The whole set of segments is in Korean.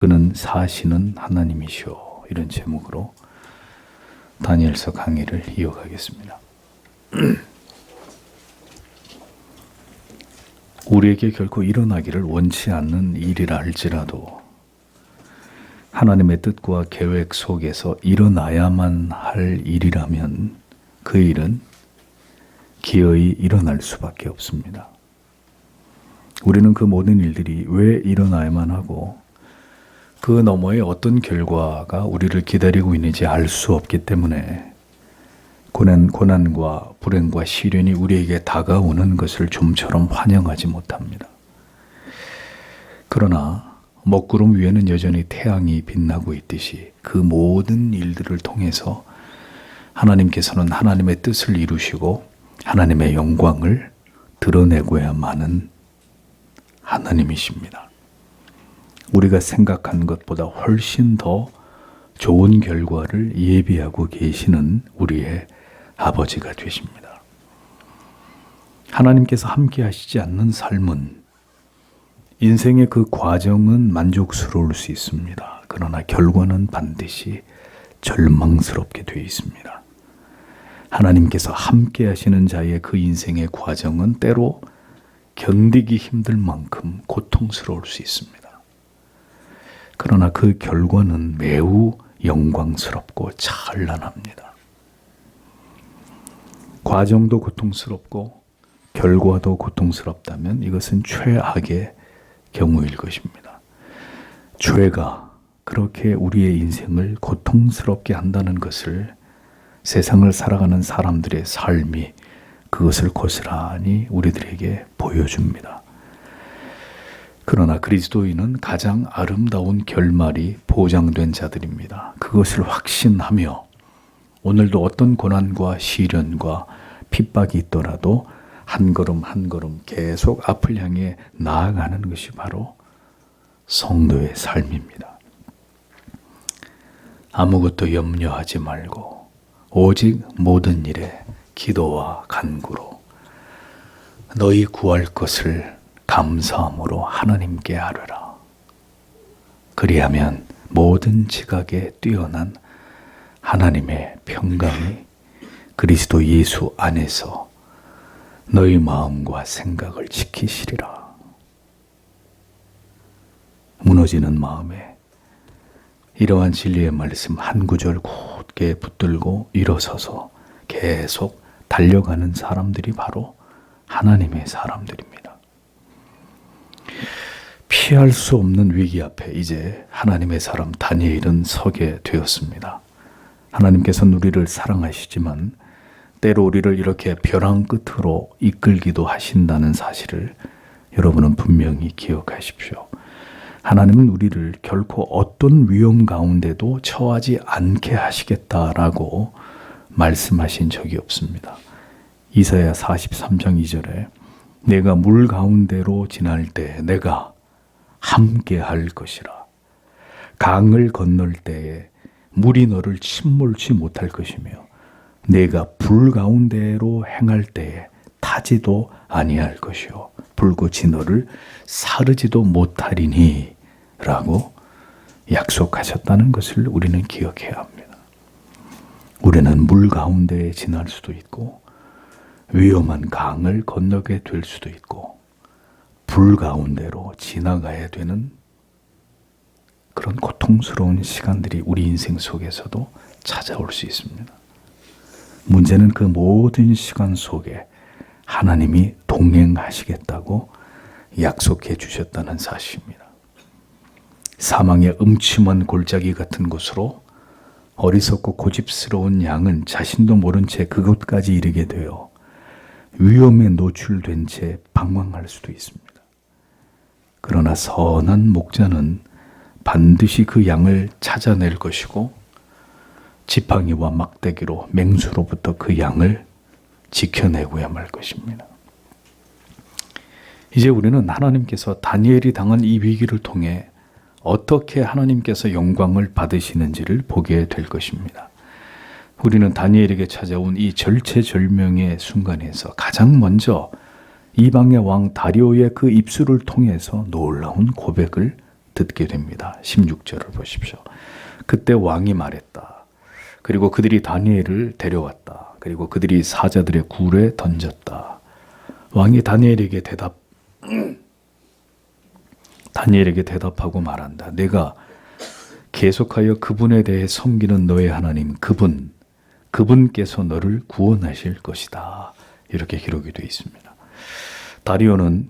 그는 사시는 하나님이시오. 이런 제목으로 다니엘서 강의를 이어가겠습니다. 우리에게 결코 일어나기를 원치 않는 일이라 할지라도 하나님의 뜻과 계획 속에서 일어나야만 할 일이라면 그 일은 기어이 일어날 수밖에 없습니다. 우리는 그 모든 일들이 왜 일어나야만 하고 그 너머에 어떤 결과가 우리를 기다리고 있는지 알 수 없기 때문에 고난과 불행과 시련이 우리에게 다가오는 것을 좀처럼 환영하지 못합니다. 그러나 먹구름 위에는 여전히 태양이 빛나고 있듯이 그 모든 일들을 통해서 하나님께서는 하나님의 뜻을 이루시고 하나님의 영광을 드러내고야만은 하나님이십니다. 우리가 생각한 것보다 훨씬 더 좋은 결과를 예비하고 계시는 우리의 아버지가 되십니다. 하나님께서 함께 하시지 않는 삶은 인생의 그 과정은 만족스러울 수 있습니다. 그러나 결과는 반드시 절망스럽게 되어 있습니다. 하나님께서 함께 하시는 자의 그 인생의 과정은 때로 견디기 힘들 만큼 고통스러울 수 있습니다. 그러나 그 결과는 매우 영광스럽고 찬란합니다. 과정도 고통스럽고 결과도 고통스럽다면 이것은 최악의 경우일 것입니다. 죄가 그렇게 우리의 인생을 고통스럽게 한다는 것을 세상을 살아가는 사람들의 삶이 그것을 고스란히 우리들에게 보여줍니다. 그러나 그리스도인은 가장 아름다운 결말이 보장된 자들입니다. 그것을 확신하며 오늘도 어떤 고난과 시련과 핍박이 있더라도 한 걸음 한 걸음 계속 앞을 향해 나아가는 것이 바로 성도의 삶입니다. 아무것도 염려하지 말고 오직 모든 일에 기도와 간구로 너희 구할 것을 감사함으로 하나님께 아뢰라. 그리하면 모든 지각에 뛰어난 하나님의 평강이 그리스도 예수 안에서 너희 마음과 생각을 지키시리라. 무너지는 마음에 이러한 진리의 말씀 한 구절 굳게 붙들고 일어서서 계속 달려가는 사람들이 바로 하나님의 사람들입니다. 피할 수 없는 위기 앞에 이제 하나님의 사람 다니엘은 서게 되었습니다. 하나님께서는 우리를 사랑하시지만 때로 우리를 이렇게 벼랑 끝으로 이끌기도 하신다는 사실을 여러분은 분명히 기억하십시오. 하나님은 우리를 결코 어떤 위험 가운데도 처하지 않게 하시겠다라고 말씀하신 적이 없습니다. 이사야 43장 2절에 내가 물 가운데로 지날 때 내가 함께 할 것이라. 강을 건널 때에 물이 너를 침몰치 못할 것이며 내가 불 가운데로 행할 때에 타지도 아니할 것이요 불꽃이 너를 사르지도 못하리니 라고 약속하셨다는 것을 우리는 기억해야 합니다. 우리는 물 가운데에 지날 수도 있고 위험한 강을 건너게 될 수도 있고 불 가운데로 지나가야 되는 그런 고통스러운 시간들이 우리 인생 속에서도 찾아올 수 있습니다. 문제는 그 모든 시간 속에 하나님이 동행하시겠다고 약속해 주셨다는 사실입니다. 사망의 음침한 골짜기 같은 곳으로 어리석고 고집스러운 양은 자신도 모른 채 그곳까지 이르게 되어 위험에 노출된 채 방황할 수도 있습니다. 그러나 선한 목자는 반드시 그 양을 찾아낼 것이고 지팡이와 막대기로 맹수로부터 그 양을 지켜내고야 말 것입니다. 이제 우리는 하나님께서 다니엘이 당한 이 위기를 통해 어떻게 하나님께서 영광을 받으시는지를 보게 될 것입니다. 우리는 다니엘에게 찾아온 이 절체절명의 순간에서 가장 먼저 이방의 왕 다리오의 그 입술을 통해서 놀라운 고백을 듣게 됩니다. 16절을 보십시오. 그때 왕이 말했다. 그리고 그들이 다니엘을 데려왔다. 그리고 그들이 사자들의 굴에 던졌다. 왕이 다니엘에게 대답하고 말한다. 내가 계속하여 그분에 대해 섬기는 너의 하나님 그분께서 너를 구원하실 것이다. 이렇게 기록이 되어 있습니다. 다리오는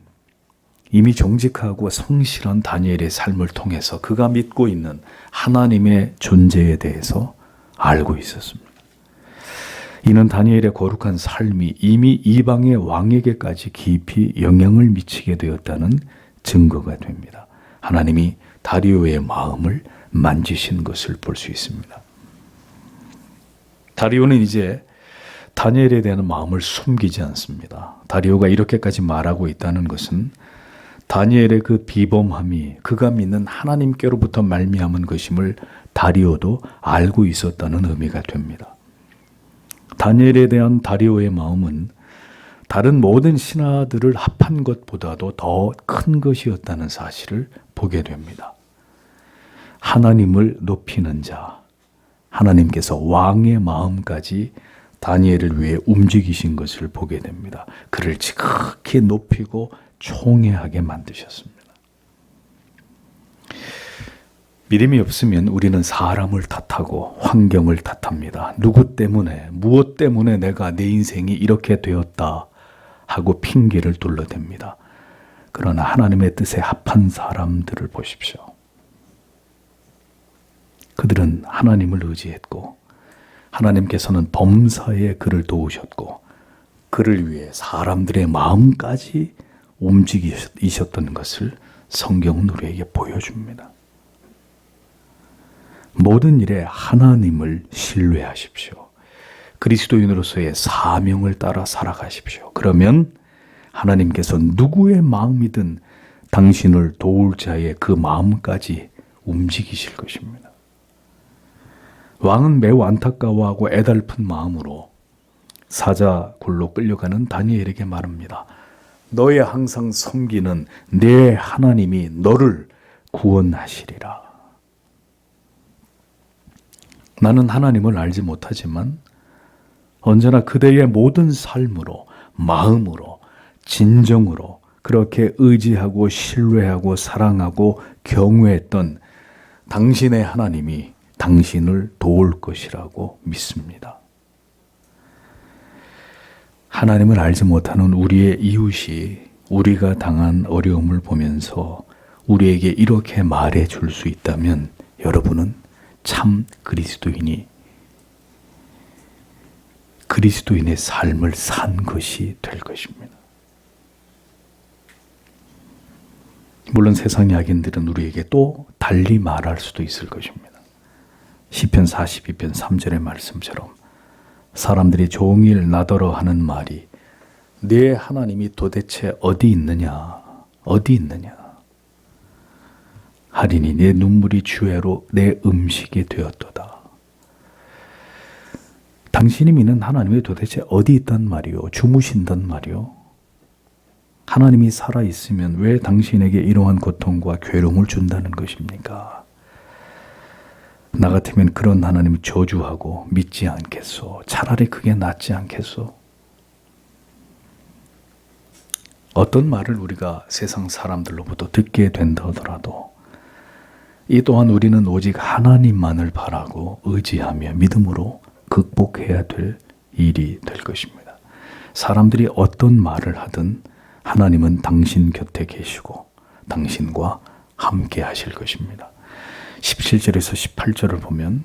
이미 정직하고 성실한 다니엘의 삶을 통해서 그가 믿고 있는 하나님의 존재에 대해서 알고 있었습니다. 이는 다니엘의 거룩한 삶이 이미 이방의 왕에게까지 깊이 영향을 미치게 되었다는 증거가 됩니다. 하나님이 다리오의 마음을 만지신 것을 볼 수 있습니다. 다리오는 이제 다니엘에 대한 마음을 숨기지 않습니다. 다리오가 이렇게까지 말하고 있다는 것은 다니엘의 그 비범함이 그가 믿는 하나님께로부터 말미암은 것임을 다리오도 알고 있었다는 의미가 됩니다. 다니엘에 대한 다리오의 마음은 다른 모든 신하들을 합한 것보다도 더 큰 것이었다는 사실을 보게 됩니다. 하나님을 높이는 자, 하나님께서 왕의 마음까지 다니엘을 위해 움직이신 것을 보게 됩니다. 그를 지극히 높이고 총애하게 만드셨습니다. 믿음이 없으면 우리는 사람을 탓하고 환경을 탓합니다. 누구 때문에, 무엇 때문에 내가 내 인생이 이렇게 되었다 하고 핑계를 둘러댑니다. 그러나 하나님의 뜻에 합한 사람들을 보십시오. 그들은 하나님을 의지했고 하나님께서는 범사에 그를 도우셨고 그를 위해 사람들의 마음까지 움직이셨던 것을 성경은 우리에게 보여줍니다. 모든 일에 하나님을 신뢰하십시오. 그리스도인으로서의 사명을 따라 살아가십시오. 그러면 하나님께서 누구의 마음이든 당신을 도울 자의 그 마음까지 움직이실 것입니다. 왕은 매우 안타까워하고 애달픈 마음으로 사자굴로 끌려가는 다니엘에게 말합니다. 너의 항상 섬기는 내 하나님이 너를 구원하시리라. 나는 하나님을 알지 못하지만 언제나 그대의 모든 삶으로, 마음으로, 진정으로 그렇게 의지하고 신뢰하고 사랑하고 경외했던 당신의 하나님이 당신을 도울 것이라고 믿습니다. 하나님을 알지 못하는 우리의 이웃이 우리가 당한 어려움을 보면서 우리에게 이렇게 말해 줄 수 있다면 여러분은 참 그리스도인의 삶을 산 것이 될 것입니다. 물론 세상 악인들은 우리에게 또 달리 말할 수도 있을 것입니다. 시편 42편 3절의 말씀처럼 사람들이 종일 나더러 하는 말이 네 하나님이 도대체 어디 있느냐? 어디 있느냐? 하리니 내 눈물이 주애로 내 음식이 되었도다. 당신이 믿는 하나님이 도대체 어디 있단 말이요? 주무신단 말이요? 하나님이 살아있으면 왜 당신에게 이러한 고통과 괴로움을 준다는 것입니까? 나 같으면 그런 하나님을 저주하고 믿지 않겠소. 차라리 그게 낫지 않겠소. 어떤 말을 우리가 세상 사람들로부터 듣게 된다 하더라도 이 또한 우리는 오직 하나님만을 바라고 의지하며 믿음으로 극복해야 될 일이 될 것입니다. 사람들이 어떤 말을 하든 하나님은 당신 곁에 계시고 당신과 함께 하실 것입니다. 17절에서 18절을 보면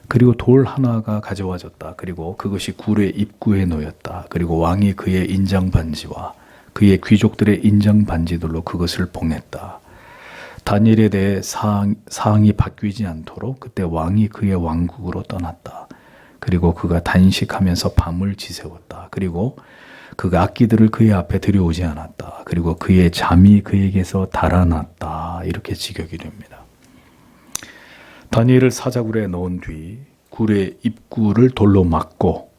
그리고 돌 하나가 가져와졌다. 그리고 그것이 굴의 입구에 놓였다. 그리고 왕이 그의 인장 반지와 그의 귀족들의 인장 반지들로 그것을 봉했다. 다니엘에 대해 사항이 바뀌지 않도록 그때 왕이 그의 왕국으로 떠났다. 그리고 그가 단식하면서 밤을 지새웠다. 그리고 그가 악기들을 그의 앞에 들여오지 않았다. 그리고 그의 잠이 그에게서 달아났다. 이렇게 직역이 됩니다. 다니엘을 사자굴에 넣은 뒤 굴의 입구를 돌로 막고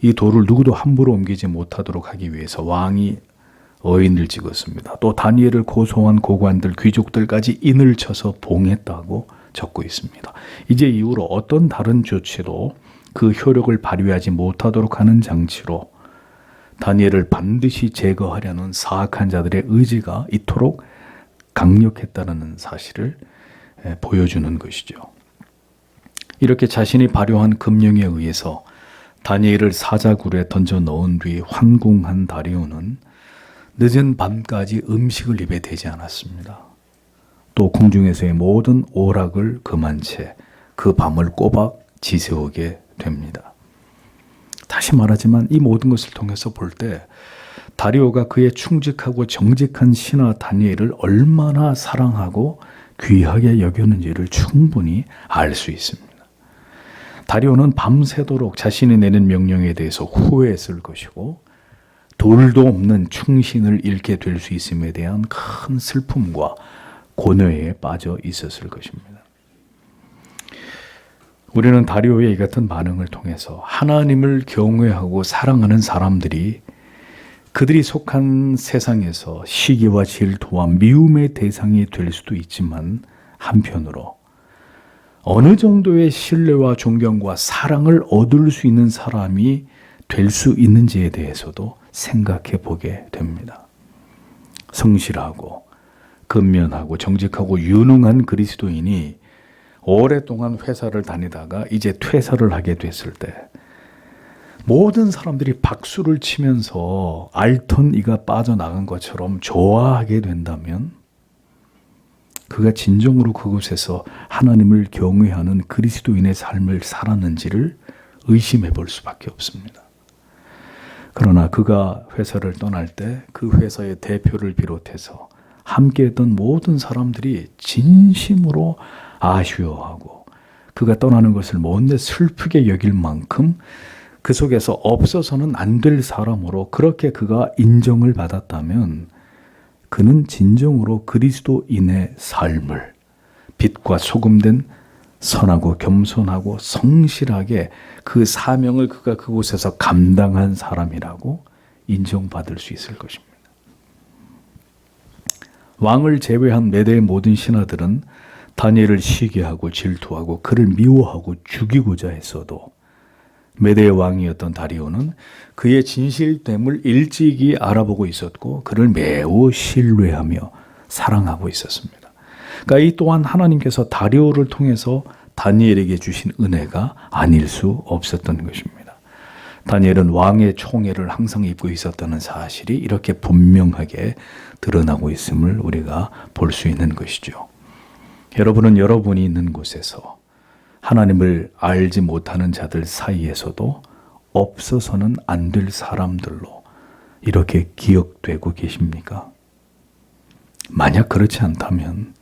이 돌을 누구도 함부로 옮기지 못하도록 하기 위해서 왕이 어인을 찍었습니다. 또 다니엘을 고소한 고관들, 귀족들까지 인을 쳐서 봉했다고 적고 있습니다. 이제 이후로 어떤 다른 조치도 그 효력을 발휘하지 못하도록 하는 장치로 다니엘을 반드시 제거하려는 사악한 자들의 의지가 이토록 강력했다는 사실을 보여주는 것이죠. 이렇게 자신이 발효한 금령에 의해서 다니엘을 사자굴에 던져 넣은 뒤 황궁한 다리오는 늦은 밤까지 음식을 입에 대지 않았습니다. 또 궁중에서의 모든 오락을 금한 채 그 밤을 꼬박 지새우게 됩니다. 다시 말하지만 이 모든 것을 통해서 볼 때 다리오가 그의 충직하고 정직한 신하 다니엘을 얼마나 사랑하고 귀하게 여겼는지를 충분히 알 수 있습니다. 다리오는 밤새도록 자신이 내는 명령에 대해서 후회했을 것이고 돌도 없는 충신을 잃게 될 수 있음에 대한 큰 슬픔과 고뇌에 빠져 있었을 것입니다. 우리는 다리오의 이 같은 반응을 통해서 하나님을 경외하고 사랑하는 사람들이 그들이 속한 세상에서 시기와 질투와 미움의 대상이 될 수도 있지만 한편으로 어느 정도의 신뢰와 존경과 사랑을 얻을 수 있는 사람이 될 수 있는지에 대해서도 생각해 보게 됩니다. 성실하고 근면하고 정직하고 유능한 그리스도인이 오랫동안 회사를 다니다가 이제 퇴사를 하게 됐을 때 모든 사람들이 박수를 치면서 알턴 이가 빠져나간 것처럼 좋아하게 된다면 그가 진정으로 그곳에서 하나님을 경외하는 그리스도인의 삶을 살았는지를 의심해 볼 수밖에 없습니다. 그러나 그가 회사를 떠날 때 그 회사의 대표를 비롯해서 함께했던 모든 사람들이 진심으로 아쉬워하고 그가 떠나는 것을 못내 슬프게 여길 만큼 그 속에서 없어서는 안 될 사람으로 그렇게 그가 인정을 받았다면 그는 진정으로 그리스도인의 삶을 빛과 소금된 선하고 겸손하고 성실하게 그 사명을 그가 그곳에서 감당한 사람이라고 인정받을 수 있을 것입니다. 왕을 제외한 메대의 모든 신하들은 다니엘을 시기하고 질투하고 그를 미워하고 죽이고자 했어도 메대의 왕이었던 다리오는 그의 진실됨을 일찍이 알아보고 있었고 그를 매우 신뢰하며 사랑하고 있었습니다. 그러니까 이 또한 하나님께서 다리오를 통해서 다니엘에게 주신 은혜가 아닐 수 없었던 것입니다. 다니엘은 왕의 총애를 항상 입고 있었다는 사실이 이렇게 분명하게 드러나고 있음을 우리가 볼 수 있는 것이죠. 여러분은 여러분이 있는 곳에서 하나님을 알지 못하는 자들 사이에서도 없어서는 안 될 사람들로 이렇게 기억되고 계십니까? 만약 그렇지 않다면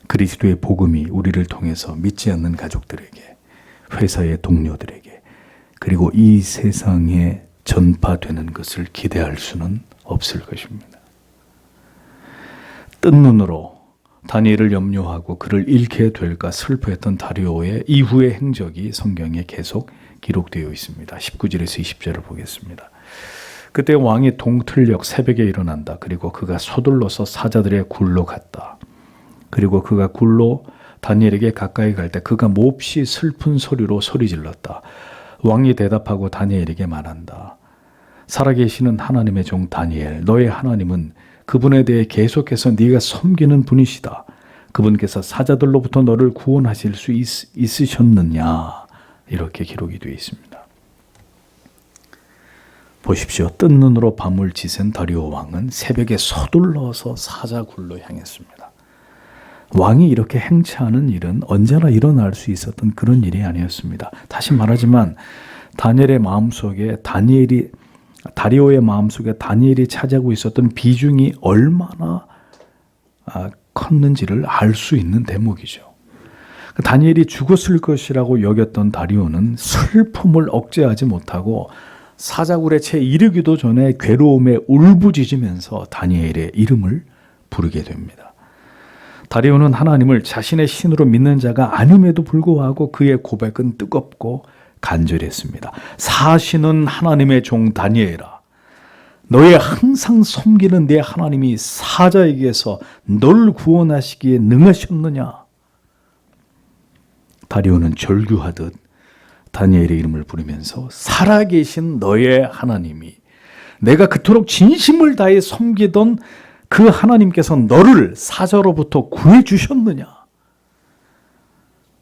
그리스도의 복음이 우리를 통해서 믿지 않는 가족들에게, 회사의 동료들에게, 그리고 이 세상에 전파되는 것을 기대할 수는 없을 것입니다. 뜬 눈으로 다니엘을 염려하고 그를 잃게 될까 슬퍼했던 다리오의 이후의 행적이 성경에 계속 기록되어 있습니다. 19절에서 20절을 보겠습니다. 그때 왕이 동틀녘 새벽에 일어난다. 그리고 그가 서둘러서 사자들의 굴로 갔다. 그리고 그가 굴로 다니엘에게 가까이 갈 때 그가 몹시 슬픈 소리로 소리질렀다. 왕이 대답하고 다니엘에게 말한다. 살아계시는 하나님의 종 다니엘, 너의 하나님은 그분에 대해 계속해서 네가 섬기는 분이시다. 그분께서 사자들로부터 너를 구원하실 수 있으셨느냐? 이렇게 기록이 되어 있습니다. 보십시오. 뜬 눈으로 밤을 지샌 다리오 왕은 새벽에 서둘러서 사자굴로 향했습니다. 왕이 이렇게 행차하는 일은 언제나 일어날 수 있었던 그런 일이 아니었습니다. 다시 말하지만 다니엘의 마음속에 다리오의 마음속에 다니엘이 차지하고 있었던 비중이 얼마나 컸는지를 알 수 있는 대목이죠. 다니엘이 죽었을 것이라고 여겼던 다리오는 슬픔을 억제하지 못하고 사자굴에 채 이르기도 전에 괴로움에 울부짖으면서 다니엘의 이름을 부르게 됩니다. 다리오는 하나님을 자신의 신으로 믿는 자가 아님에도 불구하고 그의 고백은 뜨겁고 간절했습니다. 사시는 하나님의 종 다니엘아, 너의 항상 섬기는 내 하나님이 사자에게서 널 구원하시기에 능하셨느냐? 다리오는 절규하듯 다니엘의 이름을 부르면서 살아계신 너의 하나님이, 내가 그토록 진심을 다해 섬기던 그 하나님께서 너를 사자로부터 구해주셨느냐?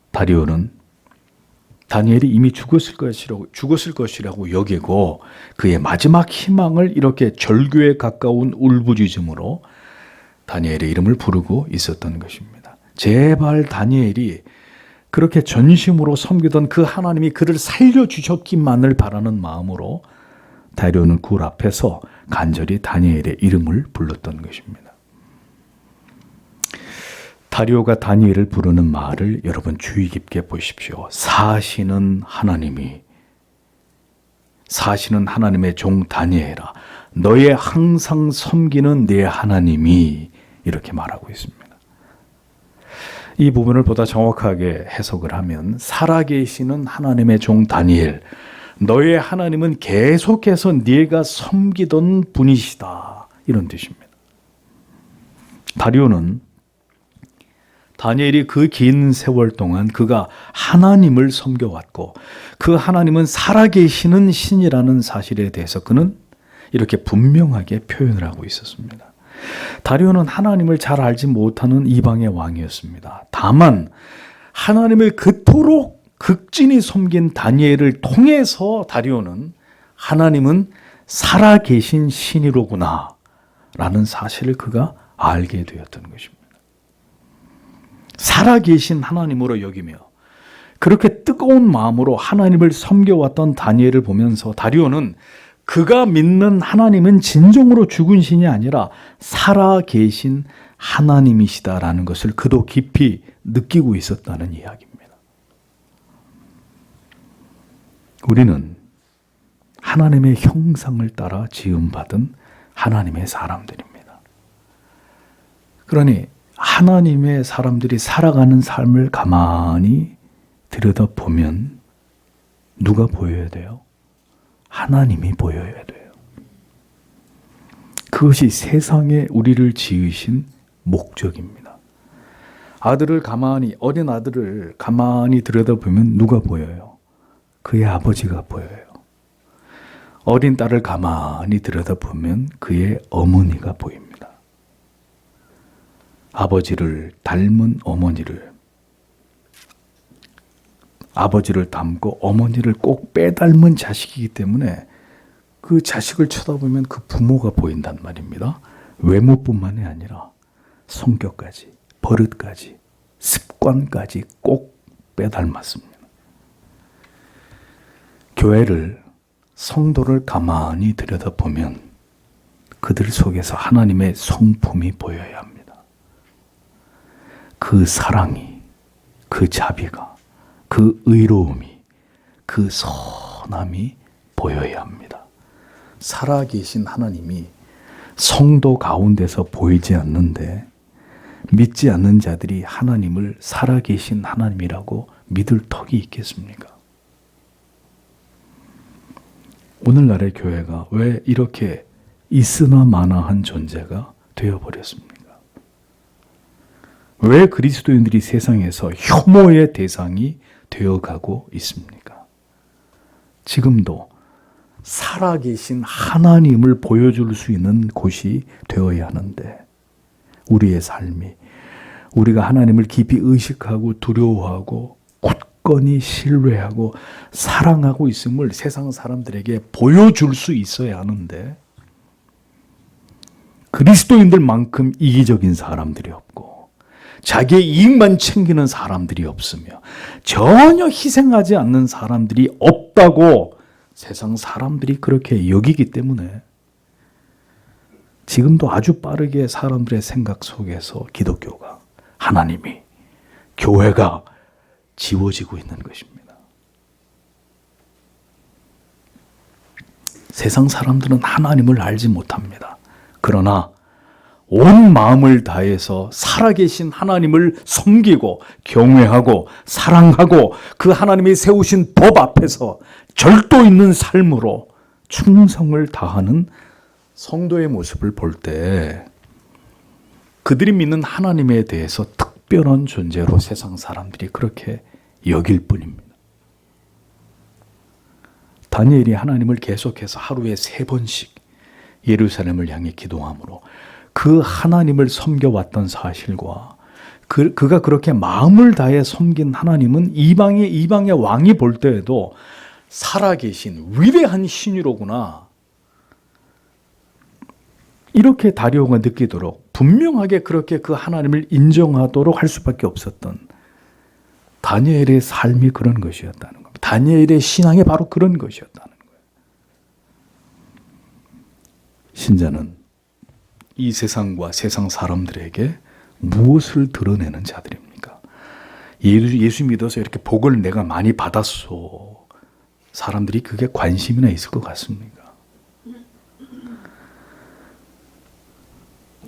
다리오는 다니엘이 이미 죽었을 것이라고 여기고 그의 마지막 희망을 이렇게 절규에 가까운 울부짖음으로 다니엘의 이름을 부르고 있었던 것입니다. 제발 다니엘이 그렇게 전심으로 섬기던 그 하나님이 그를 살려주셨기만을 바라는 마음으로 다리오는 굴 앞에서 간절히 다니엘의 이름을 불렀던 것입니다. 다리오가 다니엘을 부르는 말을 여러분 주의 깊게 보십시오. 사시는 하나님의 종 다니엘아, 너의 항상 섬기는 네 하나님이, 이렇게 말하고 있습니다. 이 부분을 보다 정확하게 해석을 하면, 살아계시는 하나님의 종 다니엘, 너의 하나님은 계속해서 네가 섬기던 분이시다, 이런 뜻입니다. 다리오는 다니엘이 그 긴 세월 동안 그가 하나님을 섬겨왔고 그 하나님은 살아계시는 신이라는 사실에 대해서 그는 이렇게 분명하게 표현을 하고 있었습니다. 다리오는 하나님을 잘 알지 못하는 이방의 왕이었습니다. 다만 하나님을 그토록 극진히 섬긴 다니엘을 통해서 다리오는 하나님은 살아계신 신이로구나 라는 사실을 그가 알게 되었던 것입니다. 살아계신 하나님으로 여기며 그렇게 뜨거운 마음으로 하나님을 섬겨왔던 다니엘을 보면서 다리오는 그가 믿는 하나님은 진정으로 죽은 신이 아니라 살아계신 하나님이시다라는 것을 그도 깊이 느끼고 있었다는 이야기입니다. 우리는 하나님의 형상을 따라 지음받은 하나님의 사람들입니다. 그러니 하나님의 사람들이 살아가는 삶을 가만히 들여다보면 누가 보여야 돼요? 하나님이 보여야 돼요. 그것이 세상에 우리를 지으신 목적입니다. 어린 아들을 가만히 들여다보면 누가 보여요? 그의 아버지가 보여요. 어린 딸을 가만히 들여다보면 그의 어머니가 보입니다. 아버지를 닮은 아버지를 닮고 어머니를 꼭 빼닮은 자식이기 때문에 그 자식을 쳐다보면 그 부모가 보인단 말입니다. 외모뿐만이 아니라 성격까지, 버릇까지, 습관까지 꼭 빼닮았습니다. 교회를, 성도를 가만히 들여다보면 그들 속에서 하나님의 성품이 보여야 합니다. 그 사랑이, 그 자비가, 그 의로움이, 그 선함이 보여야 합니다. 살아계신 하나님이 성도 가운데서 보이지 않는데 믿지 않는 자들이 하나님을 살아계신 하나님이라고 믿을 턱이 있겠습니까? 오늘날의 교회가 왜 이렇게 있으나 마나한 존재가 되어버렸습니까? 왜 그리스도인들이 세상에서 혐오의 대상이 되어가고 있습니까? 지금도 살아계신 하나님을 보여줄 수 있는 곳이 되어야 하는데 우리의 삶이, 우리가 하나님을 깊이 의식하고 두려워하고 굳건히 신뢰하고 사랑하고 있음을 세상 사람들에게 보여줄 수 있어야 하는데 그리스도인들만큼 이기적인 사람들이 없고 자기의 이익만 챙기는 사람들이 없으며 전혀 희생하지 않는 사람들이 없다고 세상 사람들이 그렇게 여기기 때문에 지금도 아주 빠르게 사람들의 생각 속에서 기독교가, 하나님이, 교회가 지워지고 있는 것입니다. 세상 사람들은 하나님을 알지 못합니다. 그러나 온 마음을 다해서 살아계신 하나님을 섬기고 경외하고 사랑하고 그 하나님이 세우신 법 앞에서 절도 있는 삶으로 충성을 다하는 성도의 모습을 볼 때 그들이 믿는 하나님에 대해서 특별한 존재로 세상 사람들이 그렇게 여길 뿐입니다. 다니엘이 하나님을 계속해서 하루에 3번씩 예루살렘을 향해 기도함으로 그 하나님을 섬겨왔던 사실과 그가 그렇게 마음을 다해 섬긴 하나님은 이방의 왕이 볼 때에도 살아계신 위대한 신이로구나, 이렇게 다리오가 느끼도록 분명하게 그렇게 그 하나님을 인정하도록 할 수밖에 없었던 다니엘의 삶이 그런 것이었다는 겁니다. 다니엘의 신앙이 바로 그런 것이었다는 거예요. 신자는 이 세상과 세상 사람들에게 무엇을 드러내는 자들입니까? 예수 믿어서 이렇게 복을 내가 많이 받았소. 사람들이 그게 관심이나 있을 것 같습니까?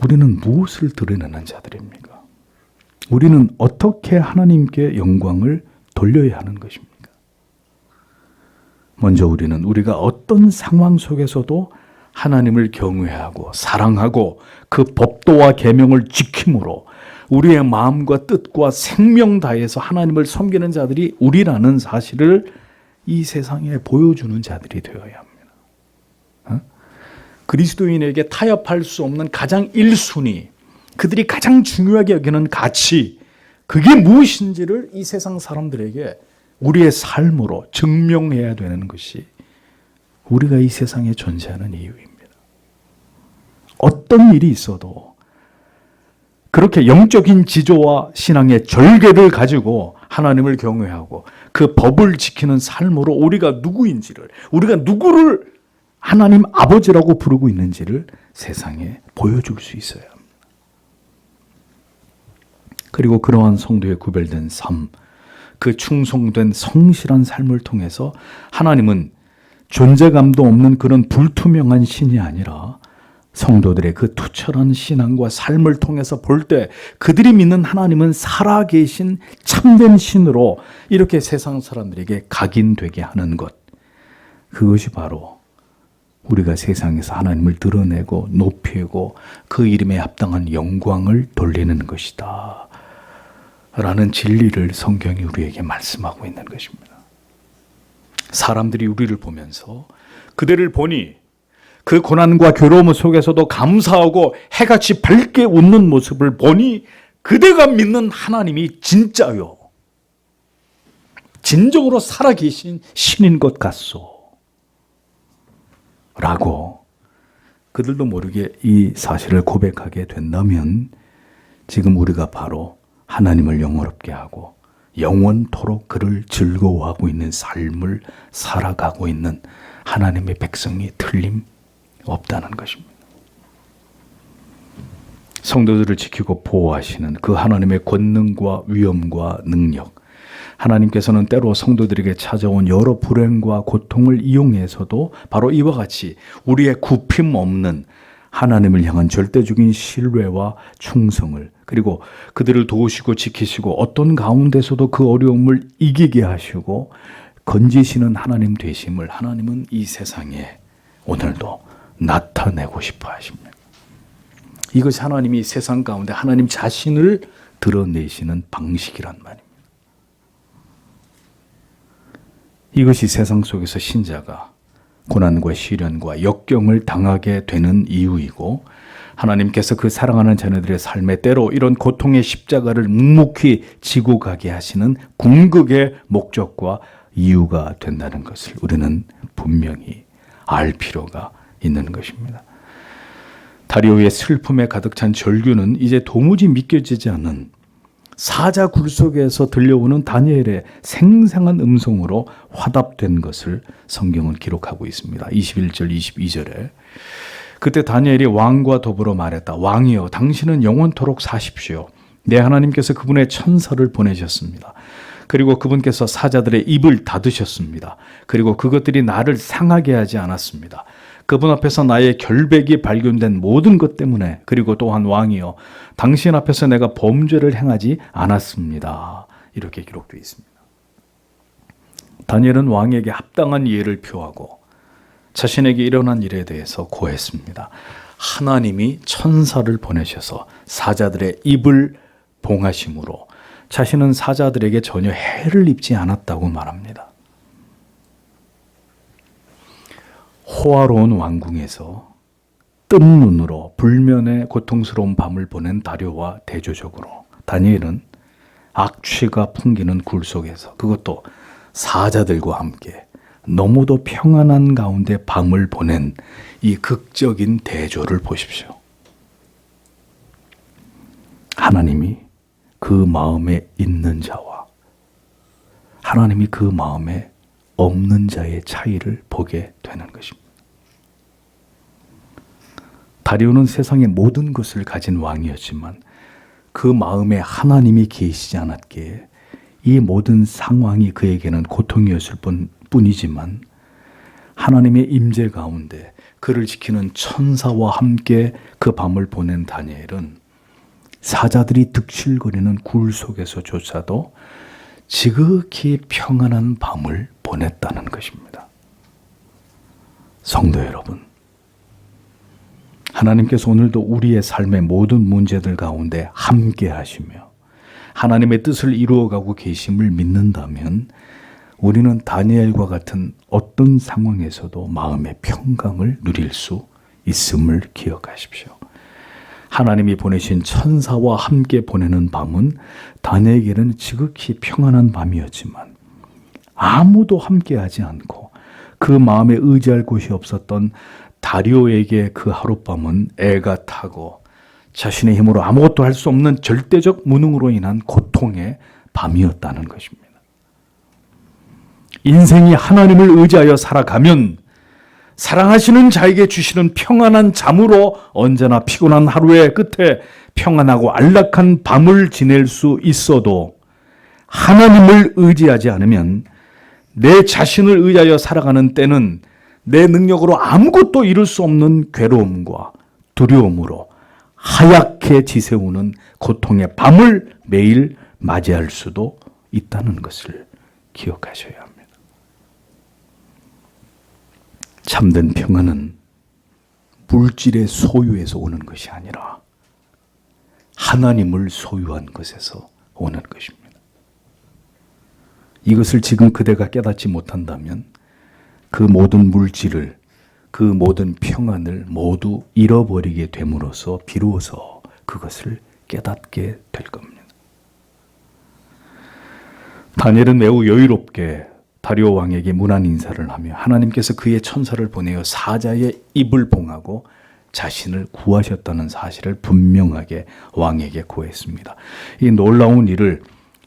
우리는 무엇을 드러내는 자들입니까? 우리는 어떻게 하나님께 영광을 돌려야 하는 것입니까? 먼저 우리는 우리가 어떤 상황 속에서도 하나님을 경외하고 사랑하고 그 법도와 계명을 지킴으로 우리의 마음과 뜻과 생명 다해서 하나님을 섬기는 자들이 우리라는 사실을 이 세상에 보여주는 자들이 되어야 합니다. 그리스도인에게 타협할 수 없는 가장 1순위, 그들이 가장 중요하게 여기는 가치, 그게 무엇인지를 이 세상 사람들에게 우리의 삶으로 증명해야 되는 것이 우리가 이 세상에 존재하는 이유입니다. 어떤 일이 있어도 그렇게 영적인 지조와 신앙의 절개를 가지고 하나님을 경외하고 그 법을 지키는 삶으로 우리가 누구인지를, 우리가 누구를 하나님 아버지라고 부르고 있는지를 세상에 보여줄 수 있어야 합니다. 그리고 그러한 성도의 구별된 삶, 그 충성된 성실한 삶을 통해서 하나님은 존재감도 없는 그런 불투명한 신이 아니라 성도들의 그 투철한 신앙과 삶을 통해서 볼 때 그들이 믿는 하나님은 살아계신 참된 신으로 이렇게 세상 사람들에게 각인되게 하는 것, 그것이 바로 우리가 세상에서 하나님을 드러내고 높이고 그 이름에 합당한 영광을 돌리는 것이다 라는 진리를 성경이 우리에게 말씀하고 있는 것입니다. 사람들이 우리를 보면서 그들을 보니 그 고난과 괴로움 속에서도 감사하고 해같이 밝게 웃는 모습을 보니 그대가 믿는 하나님이 진짜요, 진정으로 살아계신 신인 것 같소 라고 그들도 모르게 이 사실을 고백하게 된다면 지금 우리가 바로 하나님을 영원롭게 하고 영원토록 그를 즐거워하고 있는 삶을 살아가고 있는 하나님의 백성이 틀림없다는 것입니다. 성도들을 지키고 보호하시는 그 하나님의 권능과 위엄과 능력, 하나님께서는 때로 성도들에게 찾아온 여러 불행과 고통을 이용해서도 바로 이와 같이 우리의 굽힘 없는 하나님을 향한 절대적인 신뢰와 충성을, 그리고 그들을 도우시고 지키시고 어떤 가운데서도 그 어려움을 이기게 하시고 건지시는 하나님 되심을 하나님은 이 세상에 오늘도 나타내고 싶어 하십니다. 이것이 하나님이 세상 가운데 하나님 자신을 드러내시는 방식이란 말입니다. 이것이 세상 속에서 신자가 고난과 시련과 역경을 당하게 되는 이유이고, 하나님께서 그 사랑하는 자녀들의 삶에 때로 이런 고통의 십자가를 묵묵히 지고 가게 하시는 궁극의 목적과 이유가 된다는 것을 우리는 분명히 알 필요가 있는 것입니다. 다리오의 슬픔에 가득 찬 절규는 이제 도무지 믿겨지지 않는 사자 굴 속에서 들려오는 다니엘의 생생한 음성으로 화답된 것을 성경은 기록하고 있습니다. 21절, 22절에 그때 다니엘이 왕과 더불어 말했다. 왕이여, 당신은 영원토록 사십시오. 내 하나님께서 그분의 천사를 보내셨습니다. 그리고 그분께서 사자들의 입을 닫으셨습니다. 그리고 그것들이 나를 상하게 하지 않았습니다. 그분 앞에서 나의 결백이 발견된 모든 것 때문에, 그리고 또한 왕이여, 당신 앞에서 내가 범죄를 행하지 않았습니다. 이렇게 기록되어 있습니다. 다니엘은 왕에게 합당한 예를 표하고 자신에게 일어난 일에 대해서 고했습니다. 하나님이 천사를 보내셔서 사자들의 입을 봉하심으로 자신은 사자들에게 전혀 해를 입지 않았다고 말합니다. 호화로운 왕궁에서 뜬 눈으로 불면의 고통스러운 밤을 보낸 다료와 대조적으로 다니엘은 악취가 풍기는 굴 속에서, 그것도 사자들과 함께 너무도 평안한 가운데 밤을 보낸 이 극적인 대조를 보십시오. 하나님이 그 마음에 있는 자와 하나님이 그 마음에 없는 자의 차이를 보게 되는 것입니다. 다리오는 세상의 모든 것을 가진 왕이었지만 그 마음에 하나님이 계시지 않았기에 이 모든 상황이 그에게는 고통이었을 뿐이지만 하나님의 임재 가운데 그를 지키는 천사와 함께 그 밤을 보낸 다니엘은 사자들이 득실거리는 굴 속에서조차도 지극히 평안한 밤을 보냈다는 것입니다. 성도 여러분, 하나님께서 오늘도 우리의 삶의 모든 문제들 가운데 함께 하시며 하나님의 뜻을 이루어가고 계심을 믿는다면 우리는 다니엘과 같은 어떤 상황에서도 마음의 평강을 누릴 수 있음을 기억하십시오. 하나님이 보내신 천사와 함께 보내는 밤은 다니엘에게는 지극히 평안한 밤이었지만 아무도 함께하지 않고 그 마음에 의지할 곳이 없었던 다리오에게 그 하룻밤은 애가 타고 자신의 힘으로 아무것도 할 수 없는 절대적 무능으로 인한 고통의 밤이었다는 것입니다. 인생이 하나님을 의지하여 살아가면 사랑하시는 자에게 주시는 평안한 잠으로 언제나 피곤한 하루의 끝에 평안하고 안락한 밤을 지낼 수 있어도 하나님을 의지하지 않으면 내 자신을 의지하여 살아가는 때는 내 능력으로 아무것도 이룰 수 없는 괴로움과 두려움으로 하얗게 지새우는 고통의 밤을 매일 맞이할 수도 있다는 것을 기억하셔야 합니다. 참된 평안은 물질의 소유에서 오는 것이 아니라 하나님을 소유한 것에서 오는 것입니다. 이것을 지금 그대가 깨닫지 못한다면 그 모든 물질을, 그 모든 평안을 모두 잃어버리게 됨으로써 비로소 그것을 깨닫게 될 겁니다. 다니엘은 매우 여유롭게 다리오 왕에게 문안 인사를 하며 하나님께서 그의 천사를 보내어 사자의 입을 봉하고 자신을 구하셨다는 사실을 분명하게 왕에게 고했습니다. 이 놀라운 일을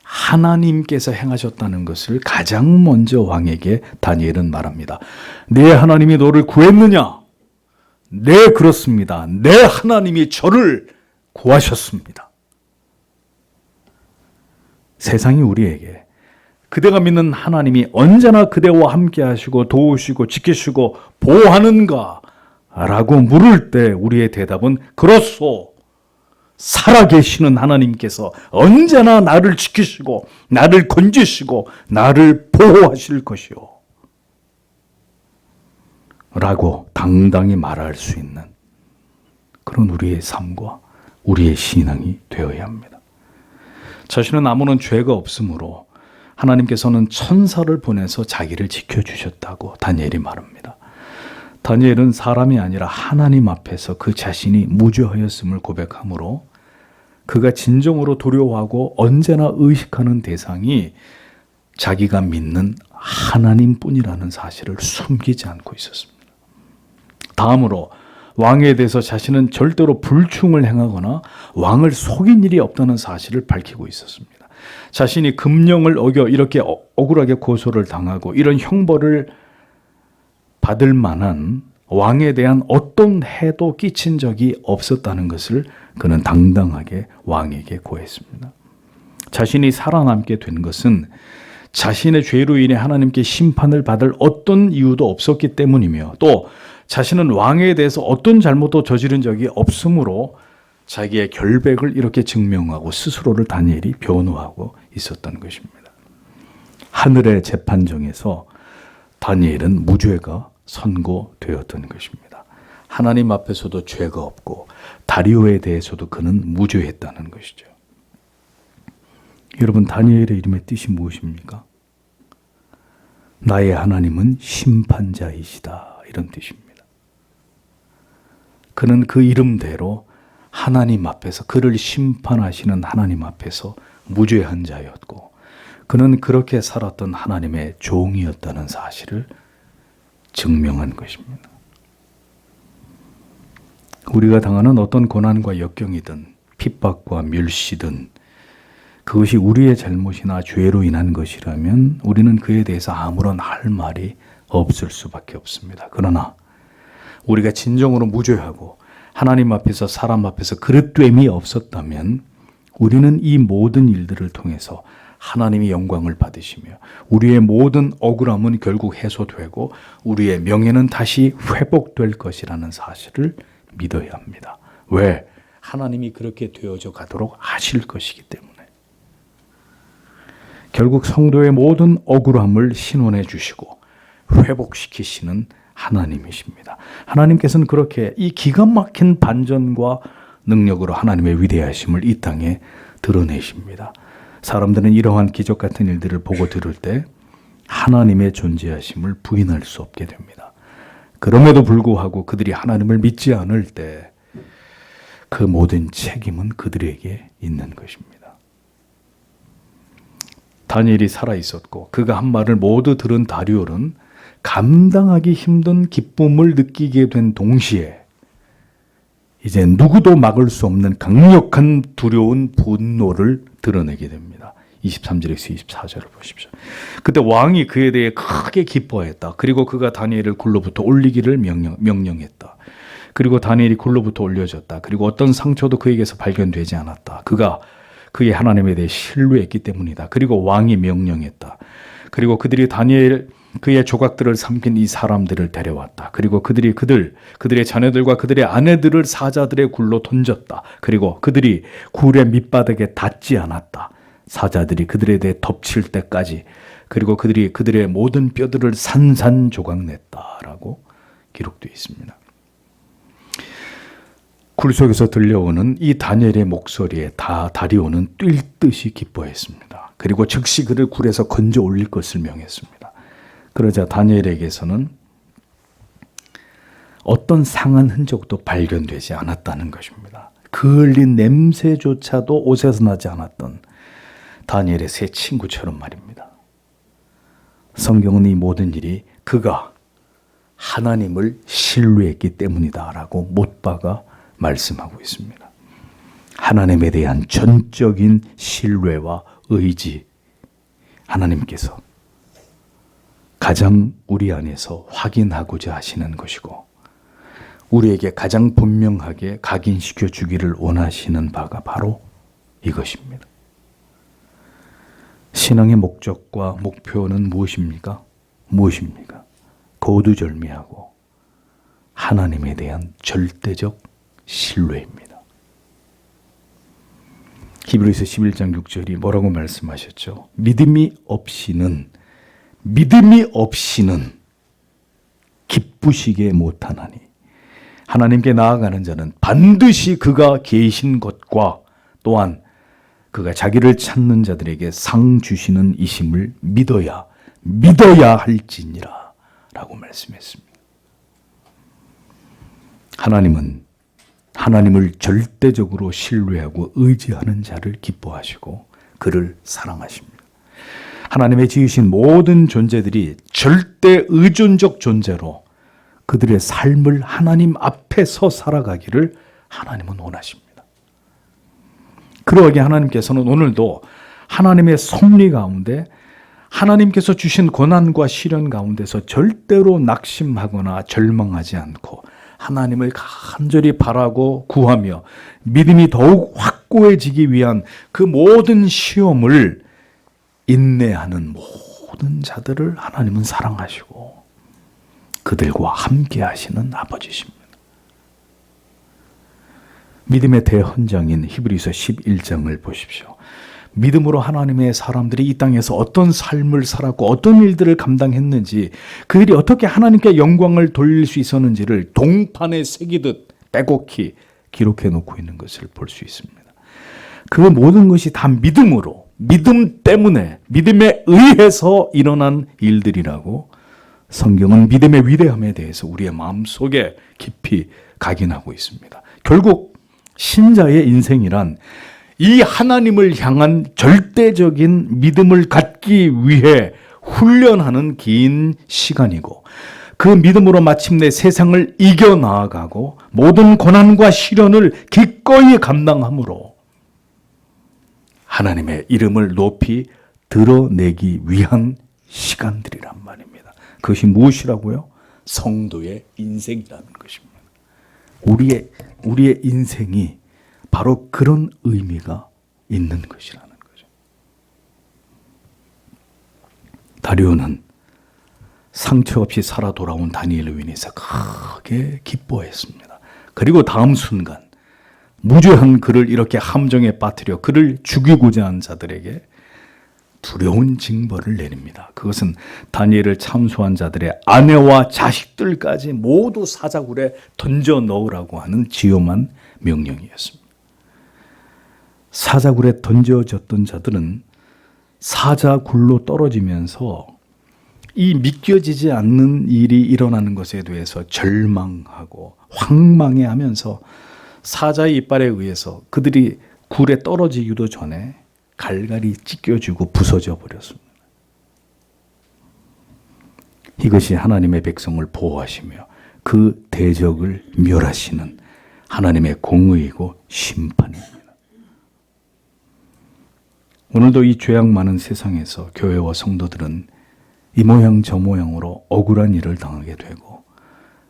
하나님께서 행하셨다는 것을 가장 먼저 왕에게 다니엘은 말합니다. 내 하나님이 너를 구했느냐? 네, 그렇습니다. 내 하나님이 저를 구하셨습니다. 세상이 우리에게 그대가 믿는 하나님이 언제나 그대와 함께 하시고 도우시고 지키시고 보호하는가? 라고 물을 때 우리의 대답은 그렇소. 살아계시는 하나님께서 언제나 나를 지키시고 나를 건지시고 나를 보호하실 것이요 라고 당당히 말할 수 있는 그런 우리의 삶과 우리의 신앙이 되어야 합니다. 자신은 아무런 죄가 없으므로 하나님께서는 천사를 보내서 자기를 지켜주셨다고 다니엘이 말합니다. 다니엘은 사람이 아니라 하나님 앞에서 그 자신이 무죄하였음을 고백하므로 그가 진정으로 두려워하고 언제나 의식하는 대상이 자기가 믿는 하나님뿐이라는 사실을 숨기지 않고 있었습니다. 다음으로 왕에 대해서 자신은 절대로 불충을 행하거나 왕을 속인 일이 없다는 사실을 밝히고 있었습니다. 자신이 금령을 어겨 이렇게 억울하게 고소를 당하고 이런 형벌을 받을 만한 왕에 대한 어떤 해도 끼친 적이 없었다는 것을 그는 당당하게 왕에게 고했습니다. 자신이 살아남게 된 것은 자신의 죄로 인해 하나님께 심판을 받을 어떤 이유도 없었기 때문이며 또 자신은 왕에 대해서 어떤 잘못도 저지른 적이 없으므로 자기의 결백을 이렇게 증명하고 스스로를 다니엘이 변호하고 있었던 것입니다. 하늘의 재판정에서 다니엘은 무죄가 선고되었던 것입니다. 하나님 앞에서도 죄가 없고 다리오에 대해서도 그는 무죄했다는 것이죠. 여러분, 다니엘의 이름의 뜻이 무엇입니까? 나의 하나님은 심판자이시다, 이런 뜻입니다. 그는 그 이름대로 하나님 앞에서, 그를 심판하시는 하나님 앞에서 무죄한 자였고, 그는 그렇게 살았던 하나님의 종이었다는 사실을 증명한 것입니다. 우리가 당하는 어떤 고난과 역경이든 핍박과 멸시든 그것이 우리의 잘못이나 죄로 인한 것이라면 우리는 그에 대해서 아무런 할 말이 없을 수밖에 없습니다. 그러나 우리가 진정으로 무죄하고 하나님 앞에서, 사람 앞에서 그릇됨이 없었다면 우리는 이 모든 일들을 통해서 하나님이 영광을 받으시며 우리의 모든 억울함은 결국 해소되고 우리의 명예는 다시 회복될 것이라는 사실을 믿어야 합니다. 왜? 하나님이 그렇게 되어져 가도록 하실 것이기 때문에. 결국 성도의 모든 억울함을 신원해 주시고 회복시키시는 하나님이십니다. 하나님께서는 그렇게 이 기가 막힌 반전과 능력으로 하나님의 위대하심을 이 땅에 드러내십니다. 사람들은 이러한 기적 같은 일들을 보고 들을 때 하나님의 존재하심을 부인할 수 없게 됩니다. 그럼에도 불구하고 그들이 하나님을 믿지 않을 때 그 모든 책임은 그들에게 있는 것입니다. 다니엘이 살아있었고 그가 한 말을 모두 들은 다리올은 감당하기 힘든 기쁨을 느끼게 된 동시에 이제 누구도 막을 수 없는 강력한 두려운 분노를 드러내게 됩니다. 23절에서 24절을 보십시오. 그때 왕이 그에 대해 크게 기뻐했다. 그리고 그가 다니엘을 굴로부터 올리기를 명령했다. 그리고 다니엘이 굴로부터 올려졌다. 그리고 어떤 상처도 그에게서 발견되지 않았다. 그가 그의 하나님에 대해 신뢰했기 때문이다. 그리고 왕이 명령했다. 그리고 그들이 그의 조각들을 삼킨 이 사람들을 데려왔다. 그리고 그들의 자녀들과 그들의 아내들을 사자들의 굴로 던졌다. 그리고 그들이 굴의 밑바닥에 닿지 않았다. 사자들이 그들에 대해 덮칠 때까지. 그리고 그들이 그들의 모든 뼈들을 산산조각냈다라고 기록되어 있습니다. 굴 속에서 들려오는 이 다니엘의 목소리에 다리오는 뛸 듯이 기뻐했습니다. 그리고 즉시 그를 굴에서 건져 올릴 것을 명했습니다. 그러자 다니엘에게서는 어떤 상한 흔적도 발견되지 않았다는 것입니다. 그 흘린 냄새조차도 옷에서 나지 않았던 다니엘의 새 친구처럼 말입니다. 성경은 이 모든 일이 그가 하나님을 신뢰했기 때문이다라고 못 박아 말씀하고 있습니다. 하나님에 대한 전적인 신뢰와 의지, 하나님께서 가장 우리 안에서 확인하고자 하시는 것이고 우리에게 가장 분명하게 각인시켜 주기를 원하시는 바가 바로 이것입니다. 신앙의 목적과 목표는 무엇입니까? 고두절미하고 하나님에 대한 절대적 신뢰입니다. 히브리서 11장 6절이 뭐라고 말씀하셨죠? 믿음이 없이는 기쁘시게 못하나니 하나님께 나아가는 자는 반드시 그가 계신 것과 또한 그가 자기를 찾는 자들에게 상 주시는 이심을 믿어야 할지니라 라고 말씀했습니다. 하나님을 절대적으로 신뢰하고 의지하는 자를 기뻐하시고 그를 사랑하십니다. 하나님의 지으신 모든 존재들이 절대 의존적 존재로 그들의 삶을 하나님 앞에서 살아가기를 하나님은 원하십니다. 그러하게 하나님께서는 오늘도 하나님의 섭리 가운데 하나님께서 주신 고난과 시련 가운데서 절대로 낙심하거나 절망하지 않고 하나님을 간절히 바라고 구하며 믿음이 더욱 확고해지기 위한 그 모든 시험을 인내하는 모든 자들을 하나님은 사랑하시고 그들과 함께 하시는 아버지십니다. 믿음의 대헌장인 히브리서 11장을 보십시오. 믿음으로 하나님의 사람들이 이 땅에서 어떤 삶을 살았고 어떤 일들을 감당했는지, 그들이 어떻게 하나님께 영광을 돌릴 수 있었는지를 동판에 새기듯 빼곡히 기록해 놓고 있는 것을 볼 수 있습니다. 그 모든 것이 다 믿음으로, 믿음 때문에, 믿음에 의해서 일어난 일들이라고 성경은 믿음의 위대함에 대해서 우리의 마음속에 깊이 각인하고 있습니다. 결국 신자의 인생이란 이 하나님을 향한 절대적인 믿음을 갖기 위해 훈련하는 긴 시간이고, 그 믿음으로 마침내 세상을 이겨나가고 모든 고난과 시련을 기꺼이 감당함으로 하나님의 이름을 높이 드러내기 위한 시간들이란 말입니다. 그것이 무엇이라고요? 성도의 인생이라는 것입니다. 우리의 인생이 바로 그런 의미가 있는 것이라는 거죠. 다리오는 상처 없이 살아 돌아온 다니엘로 인해서 크게 기뻐했습니다. 그리고 다음 순간 무죄한 그를 이렇게 함정에 빠뜨려 그를 죽이고자 한 자들에게 두려운 징벌을 내립니다. 그것은 다니엘을 참소한 자들의 아내와 자식들까지 모두 사자굴에 던져 넣으라고 하는 지엄한 명령이었습니다. 사자굴에 던져졌던 자들은 사자굴로 떨어지면서 이 믿겨지지 않는 일이 일어나는 것에 대해서 절망하고 황망해하면서 사자의 이빨에 의해서 그들이 굴에 떨어지기도 전에 갈갈이 찢겨지고 부서져 버렸습니다. 이것이 하나님의 백성을 보호하시며 그 대적을 멸하시는 하나님의 공의이고 심판입니다. 오늘도 이 죄악 많은 세상에서 교회와 성도들은 이 모양 저 모양으로 억울한 일을 당하게 되고